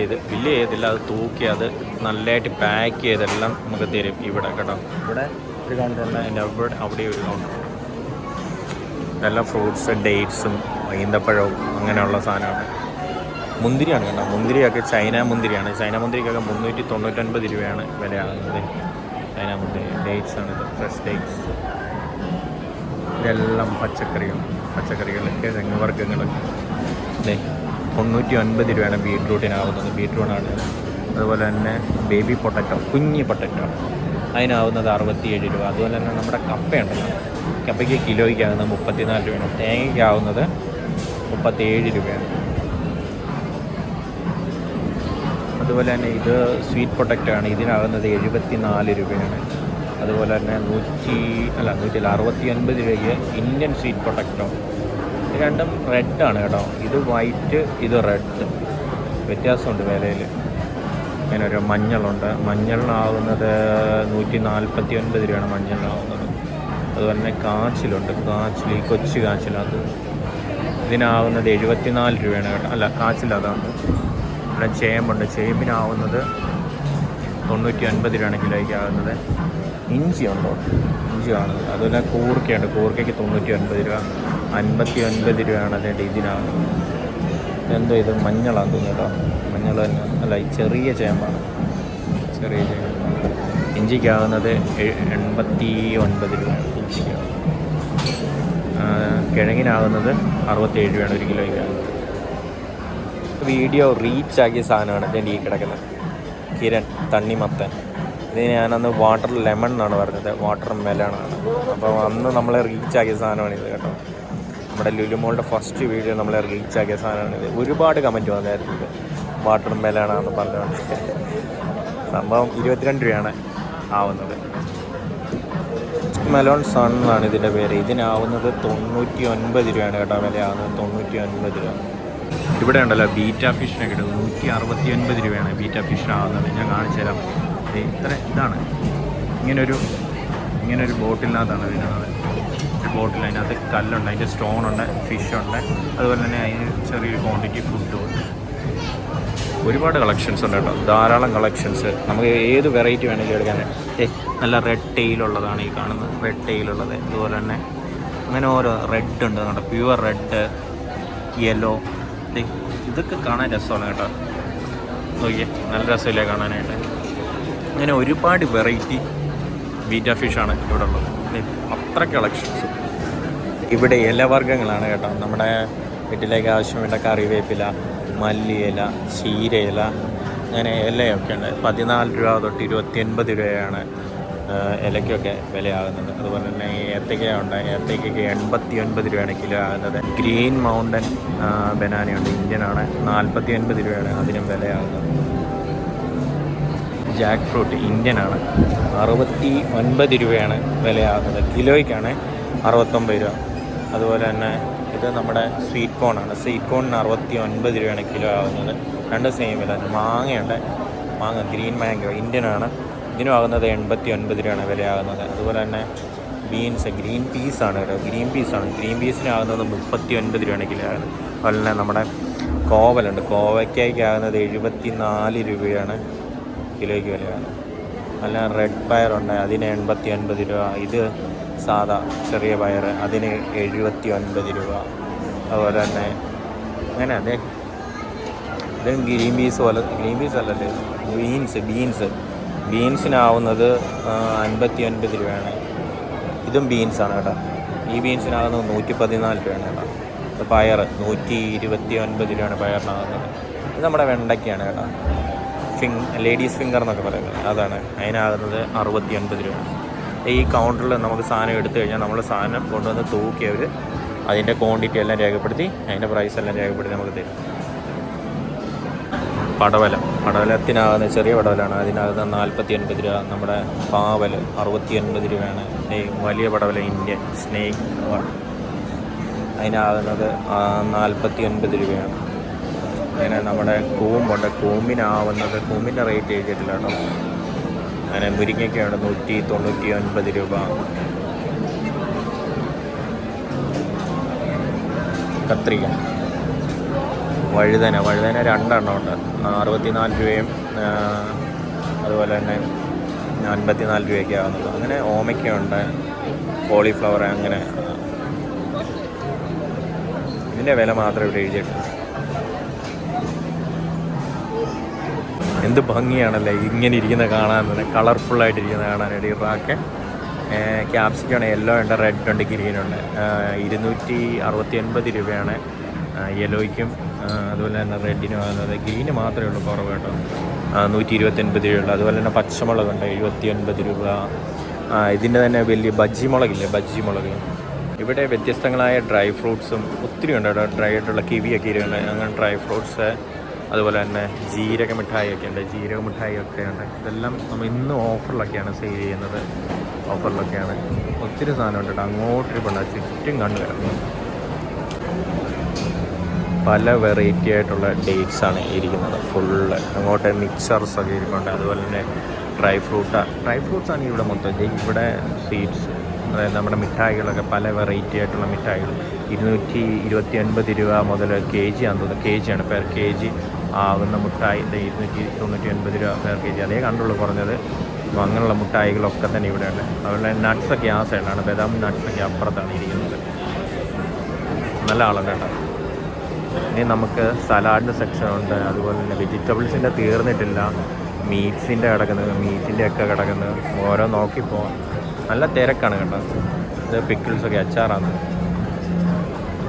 ചെയ്തില്ല, അത് തൂക്കി അത് നല്ലതായിട്ട് പാക്ക് ചെയ്തെല്ലാം നമുക്ക് തരും ഇവിടെ കേട്ടോ. ഇവിടെ ഒരു കൗണ്ടറുണ്ട്, അതിൻ്റെ അവിടെ ഒരു കൗണ്ടറുണ്ട്. ഇതെല്ലാം ഫ്രൂട്ട്സ്, ഡേറ്റ്സും ഈന്തപ്പഴവും അങ്ങനെയുള്ള സാധനമാണ്. മുന്തിരിയാണ് കേട്ടോ. മുന്തിരിയൊക്കെ ചൈന മുന്തിരിയാണ്. ചൈന മുന്തിരിക്കൊക്കെ 399 രൂപയാണ് വിലയാകുന്നത്. ചൈന മുന്തിരി. ഡേറ്റ്സ് ആണിത്, ഫ്രഷ് ഡേറ്റ്സ്. ഇതെല്ലാം പച്ചക്കറികൾ കിഴങ്ങ് വർഗ്ഗങ്ങൾ. 99 രൂപയാണ് ബീട്രൂട്ടിനാവുന്നത്. ബീട്രൂട്ടാണ്. അതുപോലെ തന്നെ ബേബി പൊട്ടറ്റോ, കുഞ്ഞി പൊട്ടറ്റോ, അതിനാവുന്നത് 67 രൂപ. അതുപോലെ തന്നെ നമ്മുടെ കപ്പയുണ്ടല്ലോ, കപ്പയ്ക്ക് കിലോയ്ക്കാവുന്നത് 34 രൂപയാണ്. തേങ്ങയ്ക്കാവുന്നത് 37 രൂപയാണ്. അതുപോലെ തന്നെ ഇത് സ്വീറ്റ് പൊട്ടറ്റോ ആണ്. ഇതിനാകുന്നത് 74 രൂപയാണ്. അതുപോലെ തന്നെ 169 രൂപയ്ക്ക് ഇന്ത്യൻ സ്വീറ്റ് പൊട്ടറ്റോ. ഇത് രണ്ടും റെഡാണ് കേട്ടോ. ഇത് വൈറ്റ്, ഇത് റെഡ്. വ്യത്യാസമുണ്ട് വിലയിൽ. അങ്ങനെ ഒരു മഞ്ഞളുണ്ട്. മഞ്ഞളിനാവുന്നത് 149 രൂപയാണ് മഞ്ഞളിനാവുന്നത്. അതുപോലെ തന്നെ കാച്ചിലുണ്ട്. ഈ കൊച്ചു കാച്ചിലത് ഇതിനാവുന്നത് 74 രൂപയാണ് കേട്ടോ. അല്ല, കാച്ചിലതാണ്. പിന്നെ ചേമ്പുണ്ട്. ചേമ്പിനാവുന്നത് 950 രൂപയാണ് കിലോയ്ക്കാവുന്നത്. ഇഞ്ചി കാണുന്നത്. അതുപോലെ കൂർക്കയുണ്ട്. കൂർക്കയ്ക്ക് 950 രൂപ. 59 രൂപയാണ് അതിൻ്റെ ഇതിനാവുന്നത്. എന്തോ ഇത് മഞ്ഞളാന്ന് തോന്നുന്നു കേട്ടോ. മഞ്ഞൾ തന്നെ. അല്ല, ഈ ചെറിയ ചേമ്പാണ്. ഇഞ്ചിക്കാവുന്നത് 89 രൂപയാണ് ഇഞ്ചിക്കാവുന്നത്. കിഴങ്ങിനാവുന്നത് 67 രൂപയാണ് ഒരു കിലോയ്ക്കാവുന്നത്. വീഡിയോ റീച്ചാക്കിയ സാധനമാണ് ഇതിൻ്റെ ഈ കിടക്കുന്നത്. കിരൺ തണ്ണിമത്തൻ. ഇത് ഞാനന്ന് വാട്ടർ ലെമൺ എന്നാണ് പറഞ്ഞത്, വാട്ടർ മെലണാണ്. അപ്പോൾ അന്ന് നമ്മളെ റീച്ചാക്കിയ സാധനമാണിത് കേട്ടോ. നമ്മുടെ ലുലുമോളുടെ ഫസ്റ്റ് വീഡിയോ നമ്മളെ റീച്ചാക്കിയ സാധനമാണിത്. ഒരുപാട് കമൻറ്റ് വന്നായിരുന്നു ഇത് വാട്ടർ മെലണാന്ന് പറഞ്ഞുകൊണ്ട്. സംഭവം 22 രൂപയാണ് ആവുന്നത്. മെലോൺ സൺ എന്നാണ് ഇതിൻ്റെ പേര്. ഇതിനാവുന്നത് 99 രൂപയാണ് കേട്ടോ വിലയാവുന്നത്. 99 രൂപ. ഇവിടെ ഉണ്ടല്ലോ ബീറ്റ ഫിഷിനെ കിട്ടും. 169 രൂപയാണ് ബീറ്റ ഫിഷിനാവുന്നത്. ഞാൻ കാണിച്ചു തരാം. ഇതാണ് ഇങ്ങനൊരു ബോട്ടിലിനകത്താണ് വരുന്നത്. ഒരു ബോട്ടിൽ, അതിനകത്ത് കല്ലുണ്ട്, അതിൻ്റെ സ്റ്റോണുണ്ട്, ഫിഷുണ്ട്. അതുപോലെ തന്നെ അതിന് ചെറിയൊരു ക്വാണ്ടിറ്റി ഫുഡും ഉണ്ട്. ഒരുപാട് കളക്ഷൻസ് ഉണ്ട് കേട്ടോ. ധാരാളം കളക്ഷൻസ്. നമുക്ക് ഏത് വെറൈറ്റി വേണമെങ്കിലും എടുക്കാൻ. നല്ല റെഡ് ടെയിലുള്ളതാണ് ഈ കാണുന്നത്. റെഡ് ടെയിലുള്ളത്. അതുപോലെ തന്നെ അങ്ങനെ ഓരോ റെഡ് ഉണ്ട് കേട്ടോ. Pure red, yellow. ഇതൊക്കെ കാണാൻ രസമാണ് കേട്ടോ. നോക്കിയേ, നല്ല രസമില്ലേ കാണാനായിട്ട്. അങ്ങനെ ഒരുപാട് വെറൈറ്റി ബീറ്റ ഫിഷാണ് ഇവിടെ ഉള്ളത്. അത്ര കളക്ഷൻസ്. ഇവിടെ ഇലവർഗ്ഗങ്ങളാണ് കേട്ടോ. നമ്മുടെ വീട്ടിലേക്ക് ആവശ്യം വേണ്ട കറിവേപ്പില, മല്ലിയില, ചീരയില, അങ്ങനെ ഇലയൊക്കെ ഉണ്ട്. 14 രൂപ തൊട്ട് 29 രൂപയാണ് ഇലയ്ക്കൊക്കെ വിലയാകുന്നത്. അതുപോലെ തന്നെ ഏത്തയ്ക്കയുണ്ട്. ഏത്തയ്ക്കയ്ക്ക് 89 രൂപയാണ് കിലോ ആകുന്നത്. Green mountain ബനാനയുണ്ട്, ഇന്ത്യനാണ്. 49 രൂപയാണ് അതിനും വിലയാകുന്നത്. Jack fruit ഇന്ത്യനാണ്. 69 രൂപയാണ് വിലയാകുന്നത്. കിലോയ്ക്കാണ് 69 രൂപ. അതുപോലെ തന്നെ ഇത് നമ്മുടെ സ്വീറ്റ് കോണാണ്. സ്വീറ്റ് കോണിന് 69 രൂപയാണ് കിലോ ആകുന്നത്. രണ്ട് സെയിം വില. മാങ്ങയുണ്ട്. ഗ്രീൻ മാംഗോ ഇന്ത്യനാണ്. ഇതിനും ആകുന്നത് 89 രൂപയാണ് വിലയാകുന്നത്. അതുപോലെ തന്നെ ബീൻസ്, ഗ്രീൻ പീസാണ് കേട്ടോ. ഗ്രീൻ പീസിനാകുന്നത് 39 രൂപയാണ് കിലോ ആകുന്നത്. അതുപോലെ തന്നെ നമ്മുടെ കോവലുണ്ട്. കോവയ്ക്കാകുന്നത് 74 രൂപയാണ് കിലോയ്ക്ക് വിലയാണ്. അല്ല, റെഡ് പയറുണ്ട്, അതിന് 89 രൂപ. ഇത് സാധാ ചെറിയ പയർ, അതിന് 79 രൂപ. അതുപോലെ തന്നെ അങ്ങനെ ഇത് ഗ്രീൻ പീസ് അല്ലല്ലേ, ബീൻസിനാവുന്നത് 59 രൂപയാണ്. ഇതും ബീൻസാണ് കേട്ടോ. ഈ ബീൻസിനാകുന്നത് 114 രൂപയാണ് കേട്ടോ. പയർ 129 രൂപയാണ് പയറിനാകുന്നത്. ഇത് നമ്മുടെ വെണ്ടയ്ക്കാണ് കേട്ടോ. ലേഡീസ് ഫിംഗർ എന്നൊക്കെ പറയുന്നത് അതാണ്. അതിനാകുന്നത് 69 രൂപയാണ്. ഈ കൗണ്ടറിൽ നമുക്ക് സാധനം എടുത്തു കഴിഞ്ഞാൽ നമ്മൾ സാധനം കൊണ്ടുവന്ന് തൂക്കി അവർ അതിൻ്റെ ക്വാണ്ടിറ്റി എല്ലാം രേഖപ്പെടുത്തി അതിൻ്റെ പ്രൈസ് എല്ലാം രേഖപ്പെടുത്തി നമുക്ക് തരും. പടവലത്തിനാകുന്ന ചെറിയ പടവലാണ്. അതിനകത്ത് 49 രൂപ. നമ്മുടെ പാവൽ 69 രൂപയാണ്. ഈ വലിയ പടവല ഇന്ത്യൻ സ്നേക്ക് അതിനാകുന്നത് 49 രൂപയാണ്. അങ്ങനെ നമ്മുടെ കൂമ്പുണ്ട്. കൂമ്പിൻ്റെ റേറ്റ് എഴുതിയിട്ടില്ല കേട്ടോ. അങ്ങനെ മുരിങ്ങയ്ക്കാണ് 199 രൂപ. കത്രിക വഴുതന 2 ഉണ്ട്, 64 രൂപയും അതുപോലെ തന്നെ 54 രൂപയൊക്കെ ആകുന്നുള്ളൂ. അങ്ങനെ ഓമയ്ക്കുണ്ട്, കോളിഫ്ലവർ, അങ്ങനെ ഇതിൻ്റെ വില മാത്രമേ ഇവിടെ എഴുതിയിട്ടുള്ളൂ. എന്ത് ഭംഗിയാണല്ലേ ഇങ്ങനെ ഇരിക്കുന്ന കാണാൻ തന്നെ, കളർഫുള്ളായിട്ടിരിക്കുന്ന കാണാനായിട്ട്. ഇറാഖ് ക്യാപ്സിക്കാണ്, യെല്ലോ ഉണ്ട്, റെഡ് ഉണ്ട്, ഗ്രീൻ ഉണ്ട്. 269 രൂപയാണ് യെല്ലോയ്ക്കും അതുപോലെ തന്നെ റെഡിനും ആകുന്നത്. ഗ്രീന് മാത്രമേ ഉള്ളൂ കുറവ് കേട്ടോ, 129 രൂപയുള്ളൂ. അതുപോലെ തന്നെ പച്ചമുളകുണ്ട് 79 രൂപ. ഇതിൻ്റെ തന്നെ വലിയ ബജ്ജി മുളകില്ലേ, ബജ്ജി മുളക്. ഇവിടെ വ്യത്യസ്തങ്ങളായ ഡ്രൈ ഫ്രൂട്ട്സും ഒത്തിരി ഉണ്ട് കേട്ടോ. ഡ്രൈ ആയിട്ടുള്ള കിവിയൊക്കെ ഇരുണ്ട്, അങ്ങനെ ഡ്രൈ ഫ്രൂട്ട്സ്. അതുപോലെ തന്നെ ജീരക മിഠായിയൊക്കെ ഉണ്ട്, ജീരക മിഠായിയൊക്കെ ഉണ്ട്. ഇതെല്ലാം നമ്മൾ ഇന്ന് ഓഫറിലൊക്കെയാണ് സെയിൽ ചെയ്യുന്നത്, ഓഫറിലൊക്കെയാണ്. ഒത്തിരി സാധനം ഉണ്ട്. അങ്ങോട്ടിരിപ്പുണ്ട്, ചുറ്റും കണ്ടു കിടക്കുന്നത്. പല വെറൈറ്റി ആയിട്ടുള്ള ഡേറ്റ്സാണ് ഇരിക്കുന്നത് ഫുള്ള്. അങ്ങോട്ട് മിക്സർസൊക്കെ ഇരിപ്പുണ്ട്. അതുപോലെ തന്നെ ഡ്രൈ ഫ്രൂട്ട്സാണ് ഇവിടെ മൊത്തം. ഇവിടെ സ്വീറ്റ്സ്, അതായത് നമ്മുടെ മിഠായികളൊക്കെ പല വെറൈറ്റി ആയിട്ടുള്ള മിഠായികൾ. 229 രൂപ മുതൽ KG ആണെന്ന് തോന്നുന്നു, KG ആണ്, പെർ KG ആകുന്ന മുട്ടായി 299 രൂപ പെർ KG. അതേ കണ്ടുള്ളൂ കുറഞ്ഞത്. അങ്ങനെയുള്ള മുട്ടായികളൊക്കെ തന്നെ ഇവിടെ ഉണ്ട്. അതുപോലെ നട്ട്സൊക്കെ ആ സൈഡിലാണ്, ബദാം നട്ട്സൊക്കെ അപ്പുറത്താണ് ഇരിക്കുന്നത്. നല്ല ആളുണ്ട് കേട്ടോ. ഇനി നമുക്ക് സലാഡിൻ്റെ സെക്ഷൻ ഉണ്ട്. അതുപോലെ തന്നെ വെജിറ്റബിൾസിൻ്റെ തീർന്നിട്ടില്ല, മീറ്റ്സിൻ്റെ കിടക്കുന്നത്, മീറ്റിൻ്റെ ഒക്കെ കിടക്കുന്നത്. ഓരോ നോക്കിപ്പോവാം. നല്ല തിരക്കാണ് കേട്ടോ. ഇത് പിക്കിൾസൊക്കെ, അച്ചാറാണ്.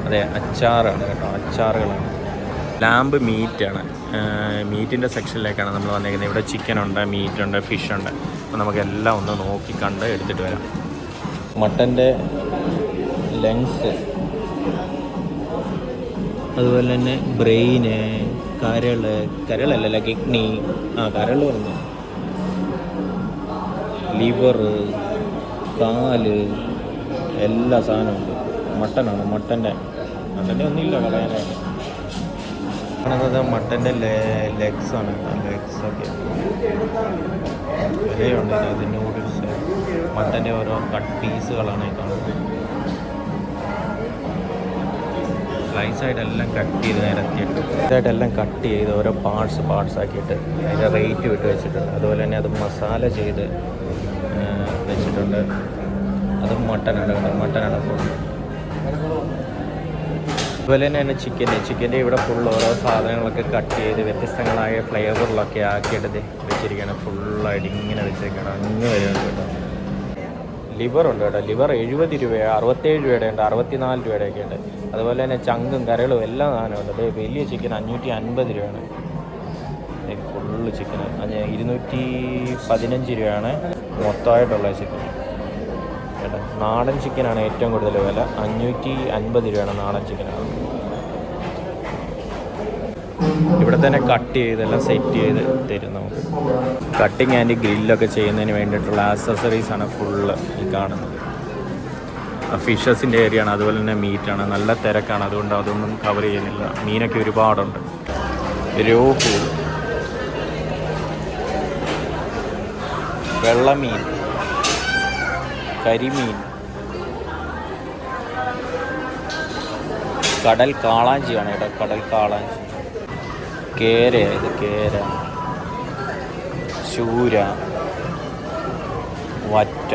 അതെ, അച്ചാറാണ് കേട്ടോ, അച്ചാറുകളാണ്. ലാമ്പ് മീറ്റാണ്, മീറ്റിൻ്റെ സെക്ഷനിലേക്കാണ് നമ്മൾ വന്നിരിക്കുന്നത്. ഇവിടെ ചിക്കനുണ്ട്, മീറ്റുണ്ട്, ഫിഷുണ്ട്. അപ്പോൾ നമുക്കെല്ലാം ഒന്ന് നോക്കി കണ്ട് എടുത്തിട്ട് വരാം. മട്ടൻ്റെ ലെങ്സ്, അതുപോലെ തന്നെ ബ്രെയിന്, കരളല്ല കിഡ്നി, കരൾ പറഞ്ഞു, ലിവർ, കാല്, എല്ലാ സാധനമുണ്ട്. മട്ടനാണ്, മട്ടൻ്റെ ഒന്നുമില്ല കളയാനായിട്ട്. കാണുന്നത് മട്ടൻ്റെ ലെഗ്സാണ്, ലെഗ്സൊക്കെ വിലയുണ്ട്. ഇത് നൂഡിൽസ്, മട്ടൻ്റെ ഓരോ കട്ട് പീസുകളാണ് ഈ കാണുന്നത്. സ്ലൈസായിട്ടെല്ലാം കട്ട് ചെയ്ത് നിരത്തിയിട്ട് ഇതായിട്ടെല്ലാം കട്ട് ചെയ്ത് ഓരോ പാർട്സ് ആക്കിയിട്ട് അതിൻ്റെ റേറ്റ് വിട്ട് വെച്ചിട്ടുണ്ട്. അതുപോലെ തന്നെ അത് മസാല ചെയ്ത് വെച്ചിട്ടുണ്ട്. അതും മട്ടനാണ് കേട്ടോ, മട്ടനാണ് ഫുൾ. അതുപോലെ തന്നെ ചിക്കൻ്റെ ഇവിടെ ഫുൾ ഓരോ സാധനങ്ങളൊക്കെ കട്ട് ചെയ്ത് വ്യത്യസ്തങ്ങളായ ഫ്ലേവറിലൊക്കെ ആക്കിയിട്ട് വെച്ചിരിക്കുകയാണ്. ഫുള്ളായിട്ട് ഇങ്ങനെ വെച്ചിരിക്കുകയാണ്. അങ്ങ് വരുന്നുണ്ട് കേട്ടോ. ലിവറുണ്ട് കേട്ടോ. ലിവർ 70 രൂപ, 67 രൂപയുടെ ഉണ്ട്, 64 രൂപയുടെയൊക്കെ ഉണ്ട്. അതുപോലെ തന്നെ ചങ്കും കരളും എല്ലാ സാധനമുണ്ട്. അത് വലിയ ചിക്കൻ 550 രൂപയാണ്. ഫുള്ള് ചിക്കൻ 215 രൂപയാണ് മൊത്തമായിട്ടുള്ള ചിക്കൻ കേട്ടോ. നാടൻ ചിക്കനാണ് ഏറ്റവും കൂടുതൽ വില, 550 രൂപയാണ് നാടൻ ചിക്കനാണ്. ഇവിടെ തന്നെ കട്ട് ചെയ്തെല്ലാം സെറ്റ് ചെയ്ത് തരും നമുക്ക്. കട്ടിങ് ആൻഡ് ഗ്രില്ലൊക്കെ ചെയ്യുന്നതിന് വേണ്ടിയിട്ടുള്ള ആക്സസറീസാണ് ഫുള്ള് ഈ കാണുന്നത്. ഫിഷസിൻ്റെ ഏരിയയാണ്, അതുപോലെ തന്നെ മീറ്റാണ്. നല്ല തിരക്കാണ്, അതുകൊണ്ട് അതൊന്നും കവർ ചെയ്യുന്നില്ല. മീനൊക്കെ ഒരുപാടുണ്ട്. രോഹു, വെള്ളമീൻ, കരിമീൻ, കടൽ കാളാഞ്ചിയാണ് കേട്ടോ, കടൽ കാളാഞ്ചി. കേരയാണ്, കേര, ചൂര, വറ്റ,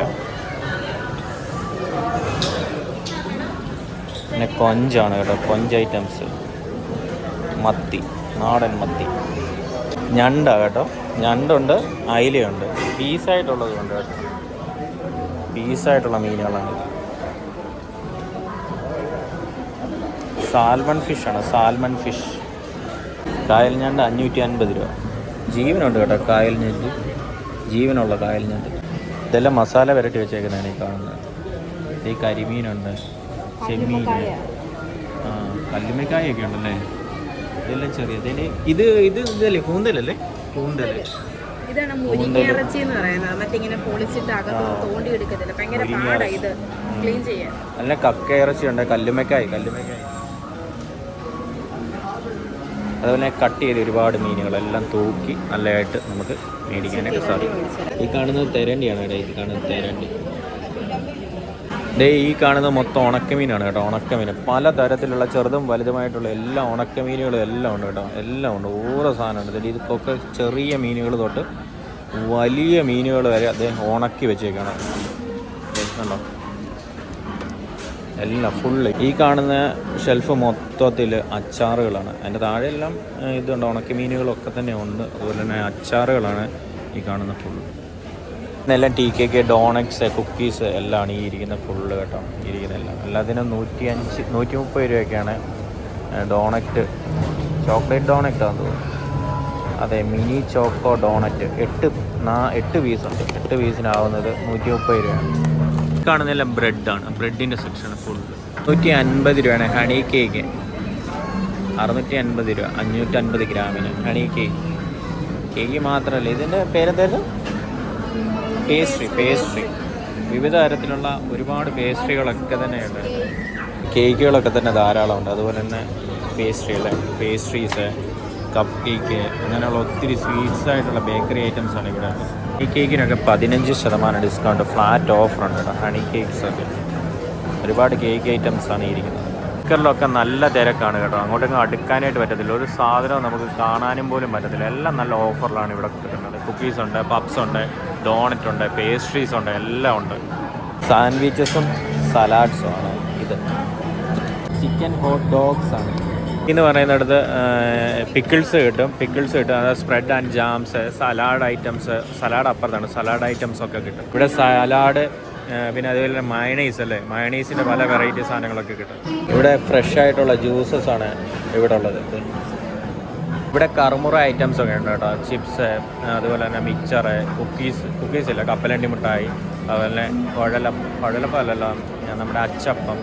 പിന്നെ കൊഞ്ചാണ് കേട്ടോ, കൊഞ്ച് ഐറ്റംസ്. മത്തി, നാടൻ മത്തി. ഞണ്ടാണ് കേട്ടോ, ഞണ്ടുണ്ട്, അയിലയുണ്ട്. പീസായിട്ടുള്ളത് കൊണ്ട് കേട്ടോ, പീസായിട്ടുള്ള മീനുകളാണ്. സാൽമൺ ഫിഷാണ്, സാൽമൺ ഫിഷ്. കായൽ ഞണ്ട് 550 രൂപ. ജീവനുണ്ട് കേട്ടോ കായൽ ഞണ്ട്, ജീവനുള്ള കായൽ ഞണ്ട്. ഇതെല്ലാം മസാല വരട്ടി വെച്ചേക്കുന്നതാണ് ഈ കാണുന്നത്. ഈ കരിമീനുണ്ട്, ചെമ്മീൻ, കല്ലുമ്മക്കായൊക്കെ ഉണ്ടല്ലേ. ഇതെല്ലാം ചെറിയത്. ഇതല്ലേ കൂന്തലല്ലേ, കൂന്തൽ. ഇതാണ് മുരിങ്ങയിറച്ചി എന്ന് പറയുന്നത്. മറ്റിങ്ങനെ പൊളിച്ചിട്ട് അകത്ത് തോണ്ടി എടുക്കത്തില്ല, ഭയങ്കര പാടാണ് ഇത് ക്ലീൻ ചെയ്യാൻ. നല്ല കക്കയിറച്ചിയുണ്ട്, കല്ലുമ്മക്കായ്. അതുപോലെ കട്ട് ചെയ്ത് ഒരുപാട് മീനുകളെല്ലാം തൂക്കി നല്ലതായിട്ട് നമുക്ക് മേടിക്കാനായിട്ട് സാധിക്കും. ഈ കാണുന്നത് തെരണ്ടിയാണ് ഇവിടെ. ഇത് കാണുന്നത് തെരണ്ടി. ദേ ഈ കാണുന്ന മൊത്തം ഉണക്കമീനാണ് കേട്ടോ. ഉണക്കമീൻ പല തരത്തിലുള്ള ചെറുതും വലുതുമായിട്ടുള്ള എല്ലാ ഉണക്കമീനുകളും എല്ലാം ഉണ്ട് കേട്ടോ. എല്ലാം ഉണ്ട്, ഓരോ സാധനമുണ്ട്. ഇതൊക്കെ ചെറിയ മീനുകൾ തൊട്ട് വലിയ മീനുകൾ വരെ അദ്ദേഹം ഉണക്കി വെച്ചേക്കാണ്. കണ്ടോ, എല്ലാം ഫുള്ള്. ഈ കാണുന്ന ഷെൽഫ് മൊത്തത്തിൽ അച്ചാറുകളാണ്. അതിൻ്റെ താഴെയെല്ലാം ഇതുണ്ട്, ഉണക്കി മീനുകളൊക്കെ തന്നെ ഉണ്ട്. അതുപോലെ തന്നെ അച്ചാറുകളാണ് ഈ കാണുന്ന ഫുള്ള്. ഇതെല്ലാം ടീ കേക്ക്, ഡോണറ്റ്സ്, കുക്കീസ് എല്ലാം ഈ ഇരിക്കുന്ന ഫുള്ള് കേട്ടോ. ഇരിക്കുന്ന എല്ലാം എല്ലാത്തിനും 130 രൂപയൊക്കെയാണ്. ഡോണറ്റ്, ചോക്ലേറ്റ് ഡോണറ്റ് ആണെന്ന് തോന്നുന്നു. അതെ, മിനി ചോക്കോ ഡോണറ്റ് 8 പീസുണ്ട്. 8 പീസിനാവുന്നത് 130 രൂപയാണ്. കാണുന്നതെല്ലാം ബ്രെഡാണ്, ബ്രെഡിൻ്റെ സെക്ഷൻ ഫുള്ള്. 150 രൂപയാണ് ഹണി കേക്ക്. 650 രൂപ 550 ഗ്രാമിന് ഹണി കേക്ക്. കേക്ക് മാത്രമല്ല, ഇതിൻ്റെ പേരെന്തായിരുന്നു? പേസ്ട്രി. വിവിധ തരത്തിലുള്ള ഒരുപാട് പേസ്ട്രികളൊക്കെ തന്നെയുണ്ട്. കേക്കുകളൊക്കെ തന്നെ ധാരാളം ഉണ്ട്. അതുപോലെ തന്നെ പേസ്ട്രീസ്, കപ്പ് കേക്ക്, അങ്ങനെയുള്ള ഒത്തിരി സ്വീറ്റ്സ് ആയിട്ടുള്ള ബേക്കറി ഐറ്റംസാണ് ഇവിടെ. ഈ കേക്കിനൊക്കെ 15% ഡിസ്കൗണ്ട്, ഫ്ലാറ്റ് ഓഫറുണ്ട് കേട്ടോ. ഹണി കേക്ക്സൊക്കെ ഒരുപാട് കേക്ക് ഐറ്റംസാണ് ഇരിക്കുന്നത്. ബേക്കറിലൊക്കെ നല്ല തിരക്കാണ് കേട്ടോ. അങ്ങോട്ടൊന്നും അടുക്കാനായിട്ട് പറ്റത്തില്ല. ഒരു സാധനവും നമുക്ക് കാണാനും പോലും പറ്റത്തില്ല. എല്ലാം നല്ല ഓഫറിലാണ് ഇവിടെ കിട്ടുന്നത്. കുക്കീസ് ഉണ്ട്, പപ്സ് ഉണ്ട്, ഡോണറ്റ് ഉണ്ട്, പേസ്ട്രീസ് ഉണ്ട്, എല്ലാം ഉണ്ട്. സാൻഡ്വിച്ചസും സലാഡ്സും ആണ് ഇത്. ചിക്കൻ ഹോട്ട് ഡോഗ്സ് ആണ് എന്ന് പറയുന്നിടത്ത്. പിക്കിൾസ് കിട്ടും. അതായത് spread and jambs, salad items. Salad അപ്പുറത്താണ്, സലാഡ് ഐറ്റംസ് ഒക്കെ കിട്ടും ഇവിടെ. സലാഡ്, പിന്നെ അതുപോലെ തന്നെ മയണൈസ് അല്ലേ, മയണൈസിൻ്റെ പല വെറൈറ്റി സാധനങ്ങളൊക്കെ കിട്ടും ഇവിടെ. ഫ്രഷ് ആയിട്ടുള്ള ജ്യൂസസ് ആണ് ഇവിടെ ഉള്ളത്. ഇവിടെ കറുമുറ ഐറ്റംസ് ഒക്കെ ഉണ്ട് കേട്ടോ. ചിപ്സ്, അതുപോലെ തന്നെ മിക്സർ, കുക്കീസ് ഇല്ല, കപ്പലണ്ടി മിഠായി, അതുപോലെ തന്നെ കുഴലപ്പം അല്ലല്ലോ, നമ്മുടെ അച്ചപ്പം,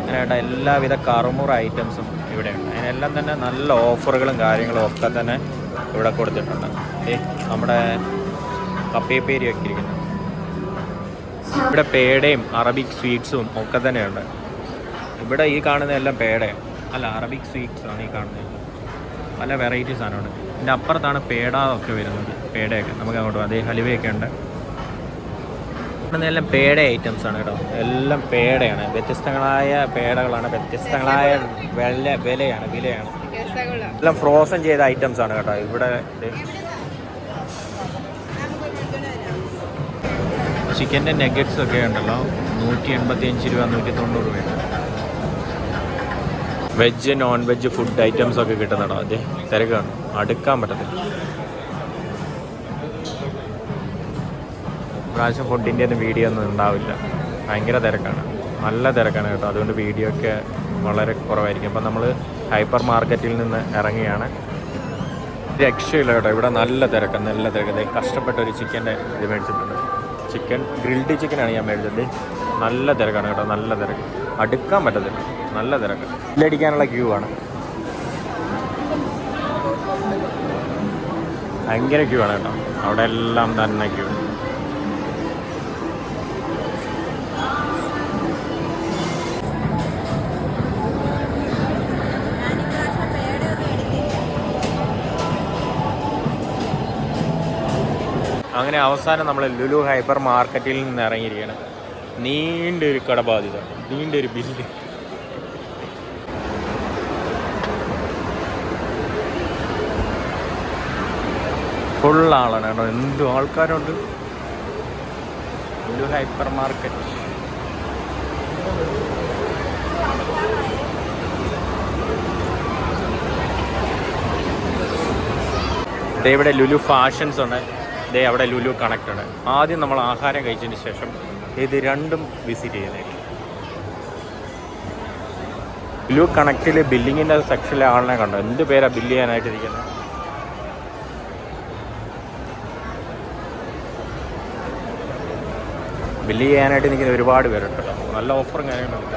അങ്ങനെയായിട്ട് എല്ലാവിധ കറുമുറ ഐറ്റംസും ഇവിടെ ഉണ്ട്. അതിനെല്ലാം തന്നെ നല്ല ഓഫറുകളും കാര്യങ്ങളും ഒക്കെ തന്നെ ഇവിടെ കൊടുത്തിട്ടുണ്ട്. നമ്മുടെ കപ്പേപ്പേരിയൊക്കെ ഇരിക്കുന്നു. ഇവിടെ പേടയും അറബിക് സ്വീറ്റ്സും ഒക്കെ തന്നെയുണ്ട്. ഇവിടെ ഈ കാണുന്ന എല്ലാം പേടയാണ്, അല്ല അറബിക് സ്വീറ്റ്സ് ആണ് ഈ കാണുന്നത്. പല വെറൈറ്റി സാധനമാണ്. ഇതിൻ്റെ അപ്പുറത്താണ് പേട ഒക്കെ വരുന്നത്. പേടയൊക്കെ നമുക്ക് അങ്ങോട്ട് പോകാം. അതേ ഹലുവയൊക്കെ ഉണ്ട്. എല്ലാം പേട ഐറ്റംസ് ആണ് കേട്ടോ. എല്ലാം പേടയാണ്, വ്യത്യസ്തങ്ങളായ പേടകളാണ്, വ്യത്യസ്തങ്ങളായ വിലയാണ്. എല്ലാം ഫ്രോസൺ ചെയ്ത ഐറ്റംസ് ആണ് കേട്ടോ. ഇവിടെ ചിക്കൻ്റെ നെഗറ്റ്സ് ഒക്കെ ഉണ്ടല്ലോ, 185 രൂപ 190 രൂപയാണ്. Veg, non veg food items ഒക്കെ കിട്ടുന്നുണ്ടോ? അതെ, തിരക്കാണ്, അടുക്കാൻ പറ്റത്തില്ല. പ്രാവശ്യം ഫുഡിൻ്റെ ഒന്നും വീഡിയോ ഒന്നും ഉണ്ടാവില്ല, ഭയങ്കര തിരക്കാണ്, നല്ല തിരക്കാണ് കേട്ടോ. അതുകൊണ്ട് വീഡിയോ ഒക്കെ വളരെ കുറവായിരിക്കും. അപ്പം നമ്മൾ ഹൈപ്പർ മാർക്കറ്റിൽ നിന്ന് ഇറങ്ങിയാണ്. രക്ഷയില്ല കേട്ടോ, ഇവിടെ നല്ല തിരക്ക്. കഷ്ടപ്പെട്ട ഒരു ചിക്കൻ്റെ ഇത് മേടിച്ചിട്ടുണ്ട്. ഗ്രിൽഡ് ചിക്കനാണ് ഞാൻ മേടിച്ചത്. നല്ല തിരക്കാണ് കേട്ടോ, നല്ല തിരക്ക്, അടുക്കാൻ പറ്റത്തില്ല, നല്ല തിരക്ക്. ബില്ലടിക്കാനുള്ള ക്യൂ ആണ്, ഭയങ്കര ക്യൂ ആണ് കേട്ടോ. അവിടെ എല്ലാം തന്നെ ക്യൂ. അങ്ങനെ അവസാനം നമ്മൾ ലുലു ഹൈപ്പർ മാർക്കറ്റിൽ നിന്ന് ഇറങ്ങിയിരിക്കുകയാണ്. നീണ്ടൊരു കടബാധ്യത, നീണ്ടൊരു ബില്ല്. ഫുള്ളാളാണ് കേട്ടോ, എന്ത് ആൾക്കാരുണ്ട്. Lulu hyper market. ഇവിടെ ലുലു ഫാഷൻസ് ഉണ്ട്, അവിടെ ലുലു കണക്ട് ഉണ്ട്. ആദ്യം നമ്മൾ ആഹാരം കഴിച്ചതിന് ശേഷം ഇത് രണ്ടും വിസിറ്റ് ചെയ്യുന്നത്. ലുലു കണക്റ്റിൽ ബില്ലിങ്ങിൻ്റെ സെക്ഷനിലെ ആളിനെ കണ്ടോ, എന്ത് പേരാ ബില്ല് ചെയ്യാനായിട്ടിരിക്കുന്നത്. ബില്ല് ചെയ്യാനായിട്ട് നിൽക്കുന്ന ഒരുപാട് പേരുണ്ട് കേട്ടോ. നല്ല ഓഫറും കാര്യങ്ങളും.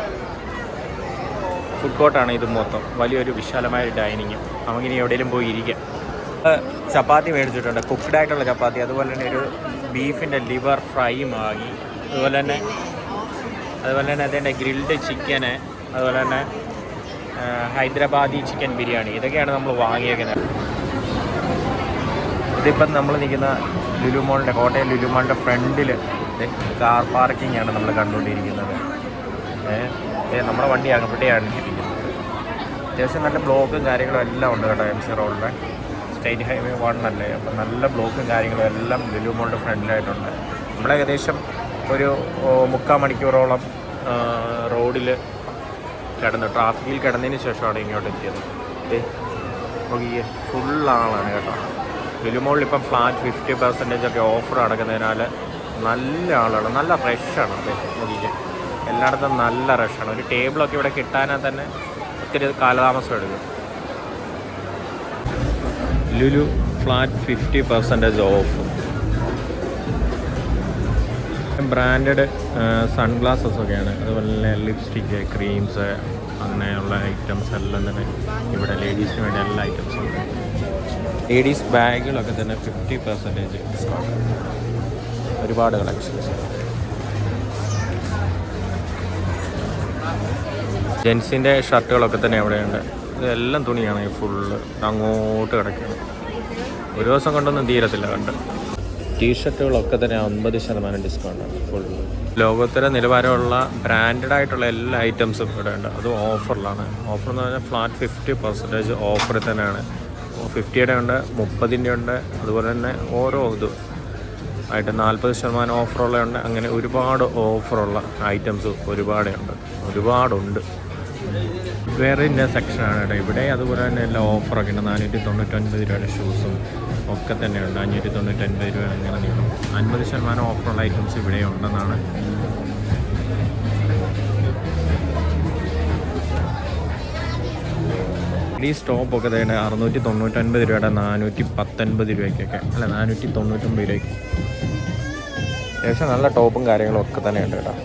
ഫുഡ് കോർട്ടാണ് ഇത് മൊത്തം, വലിയൊരു വിശാലമായ ഡൈനിങ്ങും. നമുക്കിനി എവിടെയെങ്കിലും പോയി ഇരിക്കാം. ചപ്പാത്തി മേടിച്ചിട്ടുണ്ട്, കുക്ക്ഡ് ആയിട്ടുള്ള ചപ്പാത്തി. അതുപോലെ തന്നെ ഒരു ബീഫിൻ്റെ ലിവർ ഫ്രൈ വാങ്ങി. അതുപോലെ തന്നെ അതിൻ്റെ ഗ്രിൽഡ് ചിക്കന്, അതുപോലെ തന്നെ ഹൈദരാബാദി ചിക്കൻ ബിരിയാണി, ഇതൊക്കെയാണ് നമ്മൾ വാങ്ങിയേക്കുന്നത്. ഇതിപ്പം നമ്മൾ നിൽക്കുന്ന ലുലു മോളിൻ്റെ, കോട്ടയം ലുലു മോളിൻ്റെ ഫ്രണ്ടിൽ കാർ പാർക്കിംഗ് ആണ് നമ്മൾ കണ്ടുകൊണ്ടിരിക്കുന്നത്. നമ്മുടെ വണ്ടി അകപ്പെട്ടിയാണ് ഇരിക്കുന്നത്. അത്യാവശ്യം നല്ല ബ്ലോക്കും കാര്യങ്ങളും എല്ലാം ഉണ്ട് കേട്ടോ. MC റോഡിലെ സ്റ്റേറ്റ് ഹൈവേ 1 അല്ലേ, അപ്പം നല്ല ബ്ലോക്കും കാര്യങ്ങളും എല്ലാം ലുലു മോളിൻ്റെ ഫ്രണ്ടിലായിട്ടുണ്ട്. നമ്മളേകദേശം ഒരു 3/4 മണിക്കൂറോളം റോഡിൽ ട്രാഫിക്കിൽ കിടന്നതിന് ശേഷമാണ് ഇങ്ങോട്ട് എത്തിയത്. നോക്കിയേ, ഫുള്ളാളാണ് കേട്ടോ. ലുലു മോളിൽ ഇപ്പം ഫ്ലാറ്റ് 50% ഒക്കെ ഓഫർ നടക്കുന്നതിനാൽ നല്ല ആളാണ്, നല്ല റഷാണ്. അതെ നോക്കിക്കേ, എല്ലായിടത്തും നല്ല റഷാണ്. ഒരു ടേബിളൊക്കെ ഇവിടെ കിട്ടാനാൽ തന്നെ ഒത്തിരി കാലതാമസം എടുക്കും. Lulu flat 50% of. Branded sunglasses ഒക്കെയാണ്, അതുപോലെ തന്നെ ലിപ്സ്റ്റിക്ക്, ക്രീംസ്, അങ്ങനെയുള്ള ഐറ്റംസ് എല്ലാം തന്നെ ഇവിടെ ലേഡീസിന് വേണ്ടി എല്ലാ ഐറ്റംസും ഉണ്ട്. ലേഡീസ് ബാഗുകളൊക്കെ തന്നെ 50% ഡിസ്കൗണ്ട്. ഒരുപാട് കളക്ഷൻസ്. ജെൻസിൻ്റെ ഷർട്ടുകളൊക്കെ തന്നെ അവിടെയുണ്ട്. ഇതെല്ലാം തുണിയാണ് ഫുള്ള് അങ്ങോട്ട് കിടക്കുകയാണ്. ഒരു ദിവസം കൊണ്ടൊന്നും തീരത്തില്ല കണ്ട്. ടീഷർട്ടുകളൊക്കെ തന്നെ 50% ഡിസ്കൗണ്ടാണ് ഫുള്ള്. ലോകോത്തര നിലവാരമുള്ള ബ്രാൻഡഡ് ആയിട്ടുള്ള എല്ലാ ഐറ്റംസും ഇവിടെ ഉണ്ട്. അതും ഓഫറിലാണ്. ഓഫർ എന്ന് പറഞ്ഞാൽ ഫ്ലാറ്റ് 50% ഓഫറിൽ തന്നെയാണ്. 50യുടെ ഉണ്ട്, 30ൻ്റെ ഉണ്ട്, അതുപോലെ തന്നെ ഓരോ ആയിട്ട് 40% ഓഫറുള്ളതുണ്ട്. അങ്ങനെ ഒരുപാട് ഓഫറുള്ള ഐറ്റംസ് ഒരുപാടുണ്ട്. വെയറിൻ്റെ സെക്ഷനാണ് കേട്ടോ ഇവിടെ. അതുപോലെ തന്നെ എല്ലാ ഓഫറൊക്കെ ഉണ്ട്. 499 രൂപയുടെ ഷൂസും ഒക്കെ തന്നെയുണ്ട്. 599 രൂപ അങ്ങനെ നീളും. 50% ഓഫറുള്ള ഐറ്റംസ് ഇവിടെ ഉണ്ടെന്നാണ്. ഈ സ്റ്റോപ്പൊക്കെ തന്നെ 699 രൂപയുടെ 419 രൂപയ്ക്കൊക്കെ, അല്ല 499 രൂപയ്ക്ക്. അത്യാവശ്യം നല്ല ടോപ്പും കാര്യങ്ങളും ഒക്കെ തന്നെയുണ്ട് കേട്ടോ.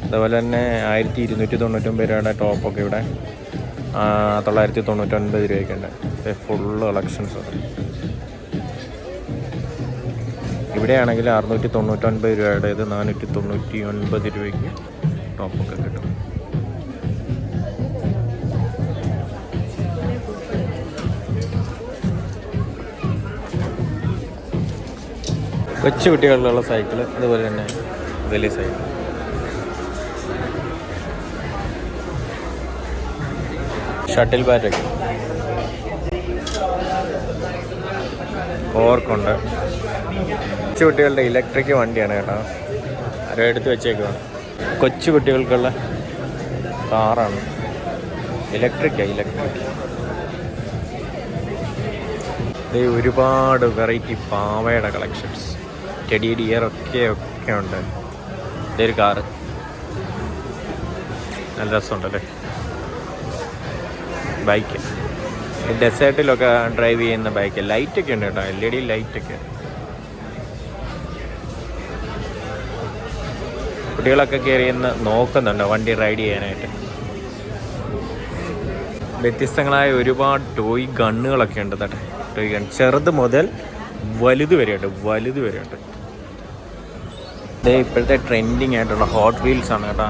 അതുപോലെ തന്നെ 1299 രൂപയുടെ ടോപ്പൊക്കെ ഇവിടെ 999 രൂപയ്ക്കുണ്ട്. ഫുള്ള് കളക്ഷൻസ് ഉണ്ട്. ഇവിടെയാണെങ്കിൽ 699 രൂപയുടേത് 499 രൂപയ്ക്ക് ടോപ്പൊക്കെ കിട്ടും. കൊച്ചു കുട്ടികളിലുള്ള സൈക്കിള്, അതുപോലെ തന്നെ വലിയ സൈക്കിൾ. ഷട്ടിൽ ബാറ്റൊക്കെ ഓർക്കുണ്ട്. കൊച്ചു കുട്ടികളുടെ ഇലക്ട്രിക് വണ്ടിയാണ് കേട്ടോ. ആരോ എടുത്ത് വെച്ചേക്കുവാണ്. കൊച്ചു കുട്ടികൾക്കുള്ള കാറാണ്. ഇലക്ട്രിക്. ഒരുപാട് വെറൈറ്റി പാവയുടെ കളക്ഷൻസ്, ടെഡി ഡിയർ ഒക്കെ ഉണ്ട്. ഇതൊരു കാറ്, നല്ല രസമുണ്ടല്ലേ. ബൈക്ക്, ഡെസേർട്ടിലൊക്കെ ഡ്രൈവ് ചെയ്യുന്ന ബൈക്ക്. ലൈറ്റൊക്കെ ഉണ്ട് കേട്ടോ, LED ലൈറ്റൊക്കെ. കുട്ടികളൊക്കെ കയറി നോക്കുന്നുണ്ട് വണ്ടി റൈഡ് ചെയ്യാനായിട്ട്. വ്യത്യസ്തങ്ങളായ ഒരുപാട് ടോയ് ഗണ്ണുകളൊക്കെ ഉണ്ട് കേട്ടോ. ടോയ് ഗൺ ചെറുത് മുതൽ വലുത് വരെ ഉണ്ട്. ഇപ്പോഴത്തെ ട്രെൻഡിങ് ആയിട്ടുള്ള ഹോട്ട് വീൽസ് ആണ് കേട്ടോ.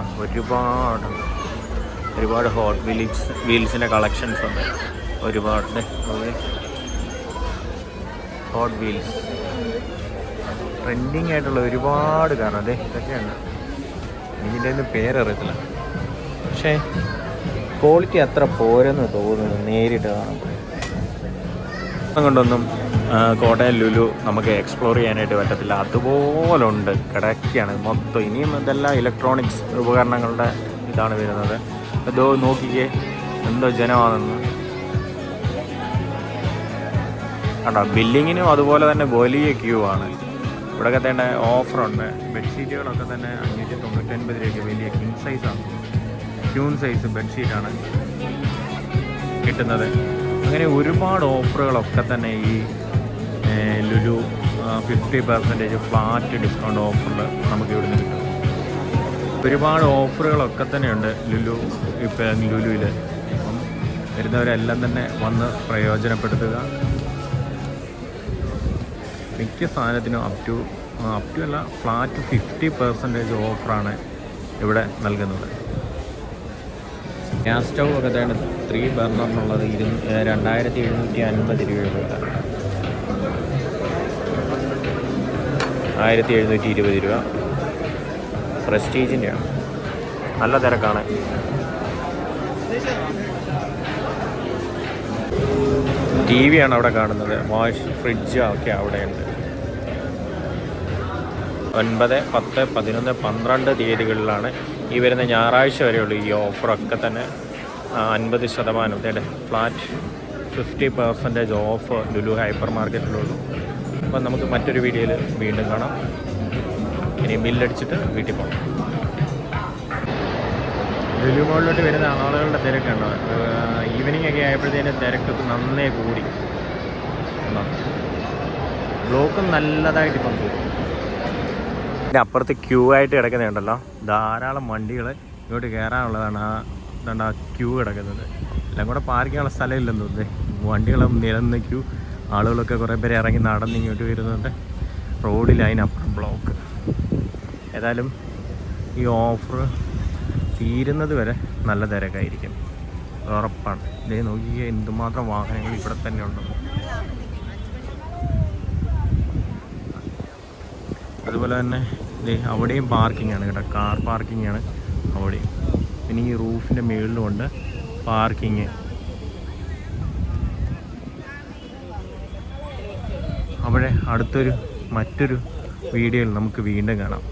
ഒരുപാട് ഹോട്ട് വീൽസിൻ്റെ കളക്ഷൻസ് ഉണ്ട്. ഒരുപാട് ഹോട്ട് വീൽസ് ട്രെൻഡിങ് ആയിട്ടുള്ള ഒരുപാട് കാരണം. ഇതൊക്കെയാണ്, ഇതിൻ്റെ ഒന്നും പേരറിയത്തില്ല. പക്ഷേ ക്വാളിറ്റി അത്ര പോരെന്ന് തോന്നുന്നു നേരിട്ട് കാണുമ്പോൾ. കൊണ്ടൊന്നും കോട്ടയം ലുലു നമുക്ക് എക്സ്പ്ലോർ ചെയ്യാനായിട്ട് പറ്റത്തില്ല. അതുപോലെ ഉണ്ട്, കിടക്കുകയാണ് മൊത്തം. ഇനിയും ഇതെല്ലാം ഇലക്ട്രോണിക്സ് ഉപകരണങ്ങളുടെ ഇതാണ് വരുന്നത്. അതോ നോക്കിക്കേ എന്തോ ജനമാണെന്ന് കണ്ടോ. ബില്ലിങ്ങിനും അതുപോലെ തന്നെ വലിയ ക്യൂ ആണ്. ഇവിടെയൊക്കെ തന്നെ ഓഫറുണ്ട്. ബെഡ്ഷീറ്റുകളൊക്കെ തന്നെ 599 രൂപയ്ക്ക് വലിയ കിങ് സൈസാണ്, ക്യൂൺ സൈസ് ബെഡ്ഷീറ്റാണ് കിട്ടുന്നത്. അങ്ങനെ ഒരുപാട് ഓഫറുകളൊക്കെ തന്നെ ഈ ലുലു 50% ഫ്ലാറ്റ് ഡിസ്കൗണ്ട് ഓഫറിൽ നമുക്ക് ഇവിടുന്ന് കിട്ടും. ഒരുപാട് ഓഫറുകളൊക്കെ തന്നെയുണ്ട് ലുലുവിൽ. അപ്പം വരുന്നവരെല്ലാം തന്നെ വന്ന് പ്രയോജനപ്പെടുത്തുക. മിക്ക സാധനത്തിനും അപ് ടു അല്ല, ഫ്ലാറ്റ് 50% ഓഫറാണ് ഇവിടെ നൽകുന്നത്. ഗ്യാസ് സ്റ്റൗ ഒക്കെ തന്നെ 3 ബർണറിനുള്ളത് 2750 രൂപ, 1720 രൂപ. പ്രസ്റ്റീജിൻ്റെയാണ്. നല്ല തിരക്കാണ്. TV ആണ് അവിടെ കാണുന്നത്. വാഷ്, ഫ്രിഡ്ജ് ഒക്കെ അവിടെയുണ്ട്. 9, 10, 11, 12 തീയതികളിലാണ് ഈ വരുന്ന ഞായറാഴ്ച വരെയുള്ളൂ ഈ ഓഫറൊക്കെ തന്നെ. 50% അതെ, ഫ്ലാറ്റ് 50% ഓഫ് ലുലു ഹൈപ്പർ മാർക്കറ്റിലുള്ളൂ. അപ്പം നമുക്ക് മറ്റൊരു വീഡിയോയിൽ വീണ്ടും കാണാം. ഇനി ബില്ലടിച്ചിട്ട് വീട്ടിൽ പോകാം. ലുലു മോളിലോട്ട് വരുന്ന ആളുകളുടെ തിരക്കുണ്ട്. ഈവനിങ് ഒക്കെ ആയപ്പോഴത്തേനും തിരക്കൊക്കെ നന്നേ കൂടി. ബ്ലോക്കും നല്ലതായിട്ട് ഇപ്പം കൂടി. പിന്നെ അപ്പുറത്ത് ക്യൂ ആയിട്ട് കിടക്കുന്നുണ്ടല്ലോ, ധാരാളം വണ്ടികൾ ഇങ്ങോട്ട് കയറാനുള്ളതാണ്. ആ ക്യൂ കിടക്കുന്നത് എല്ലാം കൂടെ പാർക്കിങ്ങുള്ള സ്ഥലമില്ലെന്ന് തോന്നുന്നത്. വണ്ടികളും നിരന്ന് ക്യൂ, ആളുകളൊക്കെ കുറേ പേര് ഇറങ്ങി നടന്ന് ഇങ്ങോട്ട് വരുന്നുണ്ട്. റോഡിൽ അതിനപ്പുറം ബ്ലോക്ക്. ഏതായാലും ഈ ഓഫർ തീരുന്നത് വരെ നല്ല തിരക്കായിരിക്കും, ഉറപ്പാണ്. ഇതേ നോക്കിയാൽ എന്തുമാത്രം വാഹനങ്ങൾ ഇവിടെ തന്നെ ഉണ്ട്. അതുപോലെ തന്നെ അവിടെയും പാർക്കിംഗ് ആണ് കേട്ടോ, കാർ പാർക്കിംഗ് ആണ് അവിടെയും. പിന്നെ ഈ റൂഫിൻ്റെ മുകളിലുമുണ്ട് പാർക്കിങ്. അവിടെ മറ്റൊരു വീഡിയോയിൽ നമുക്ക് വീണ്ടും കാണാം.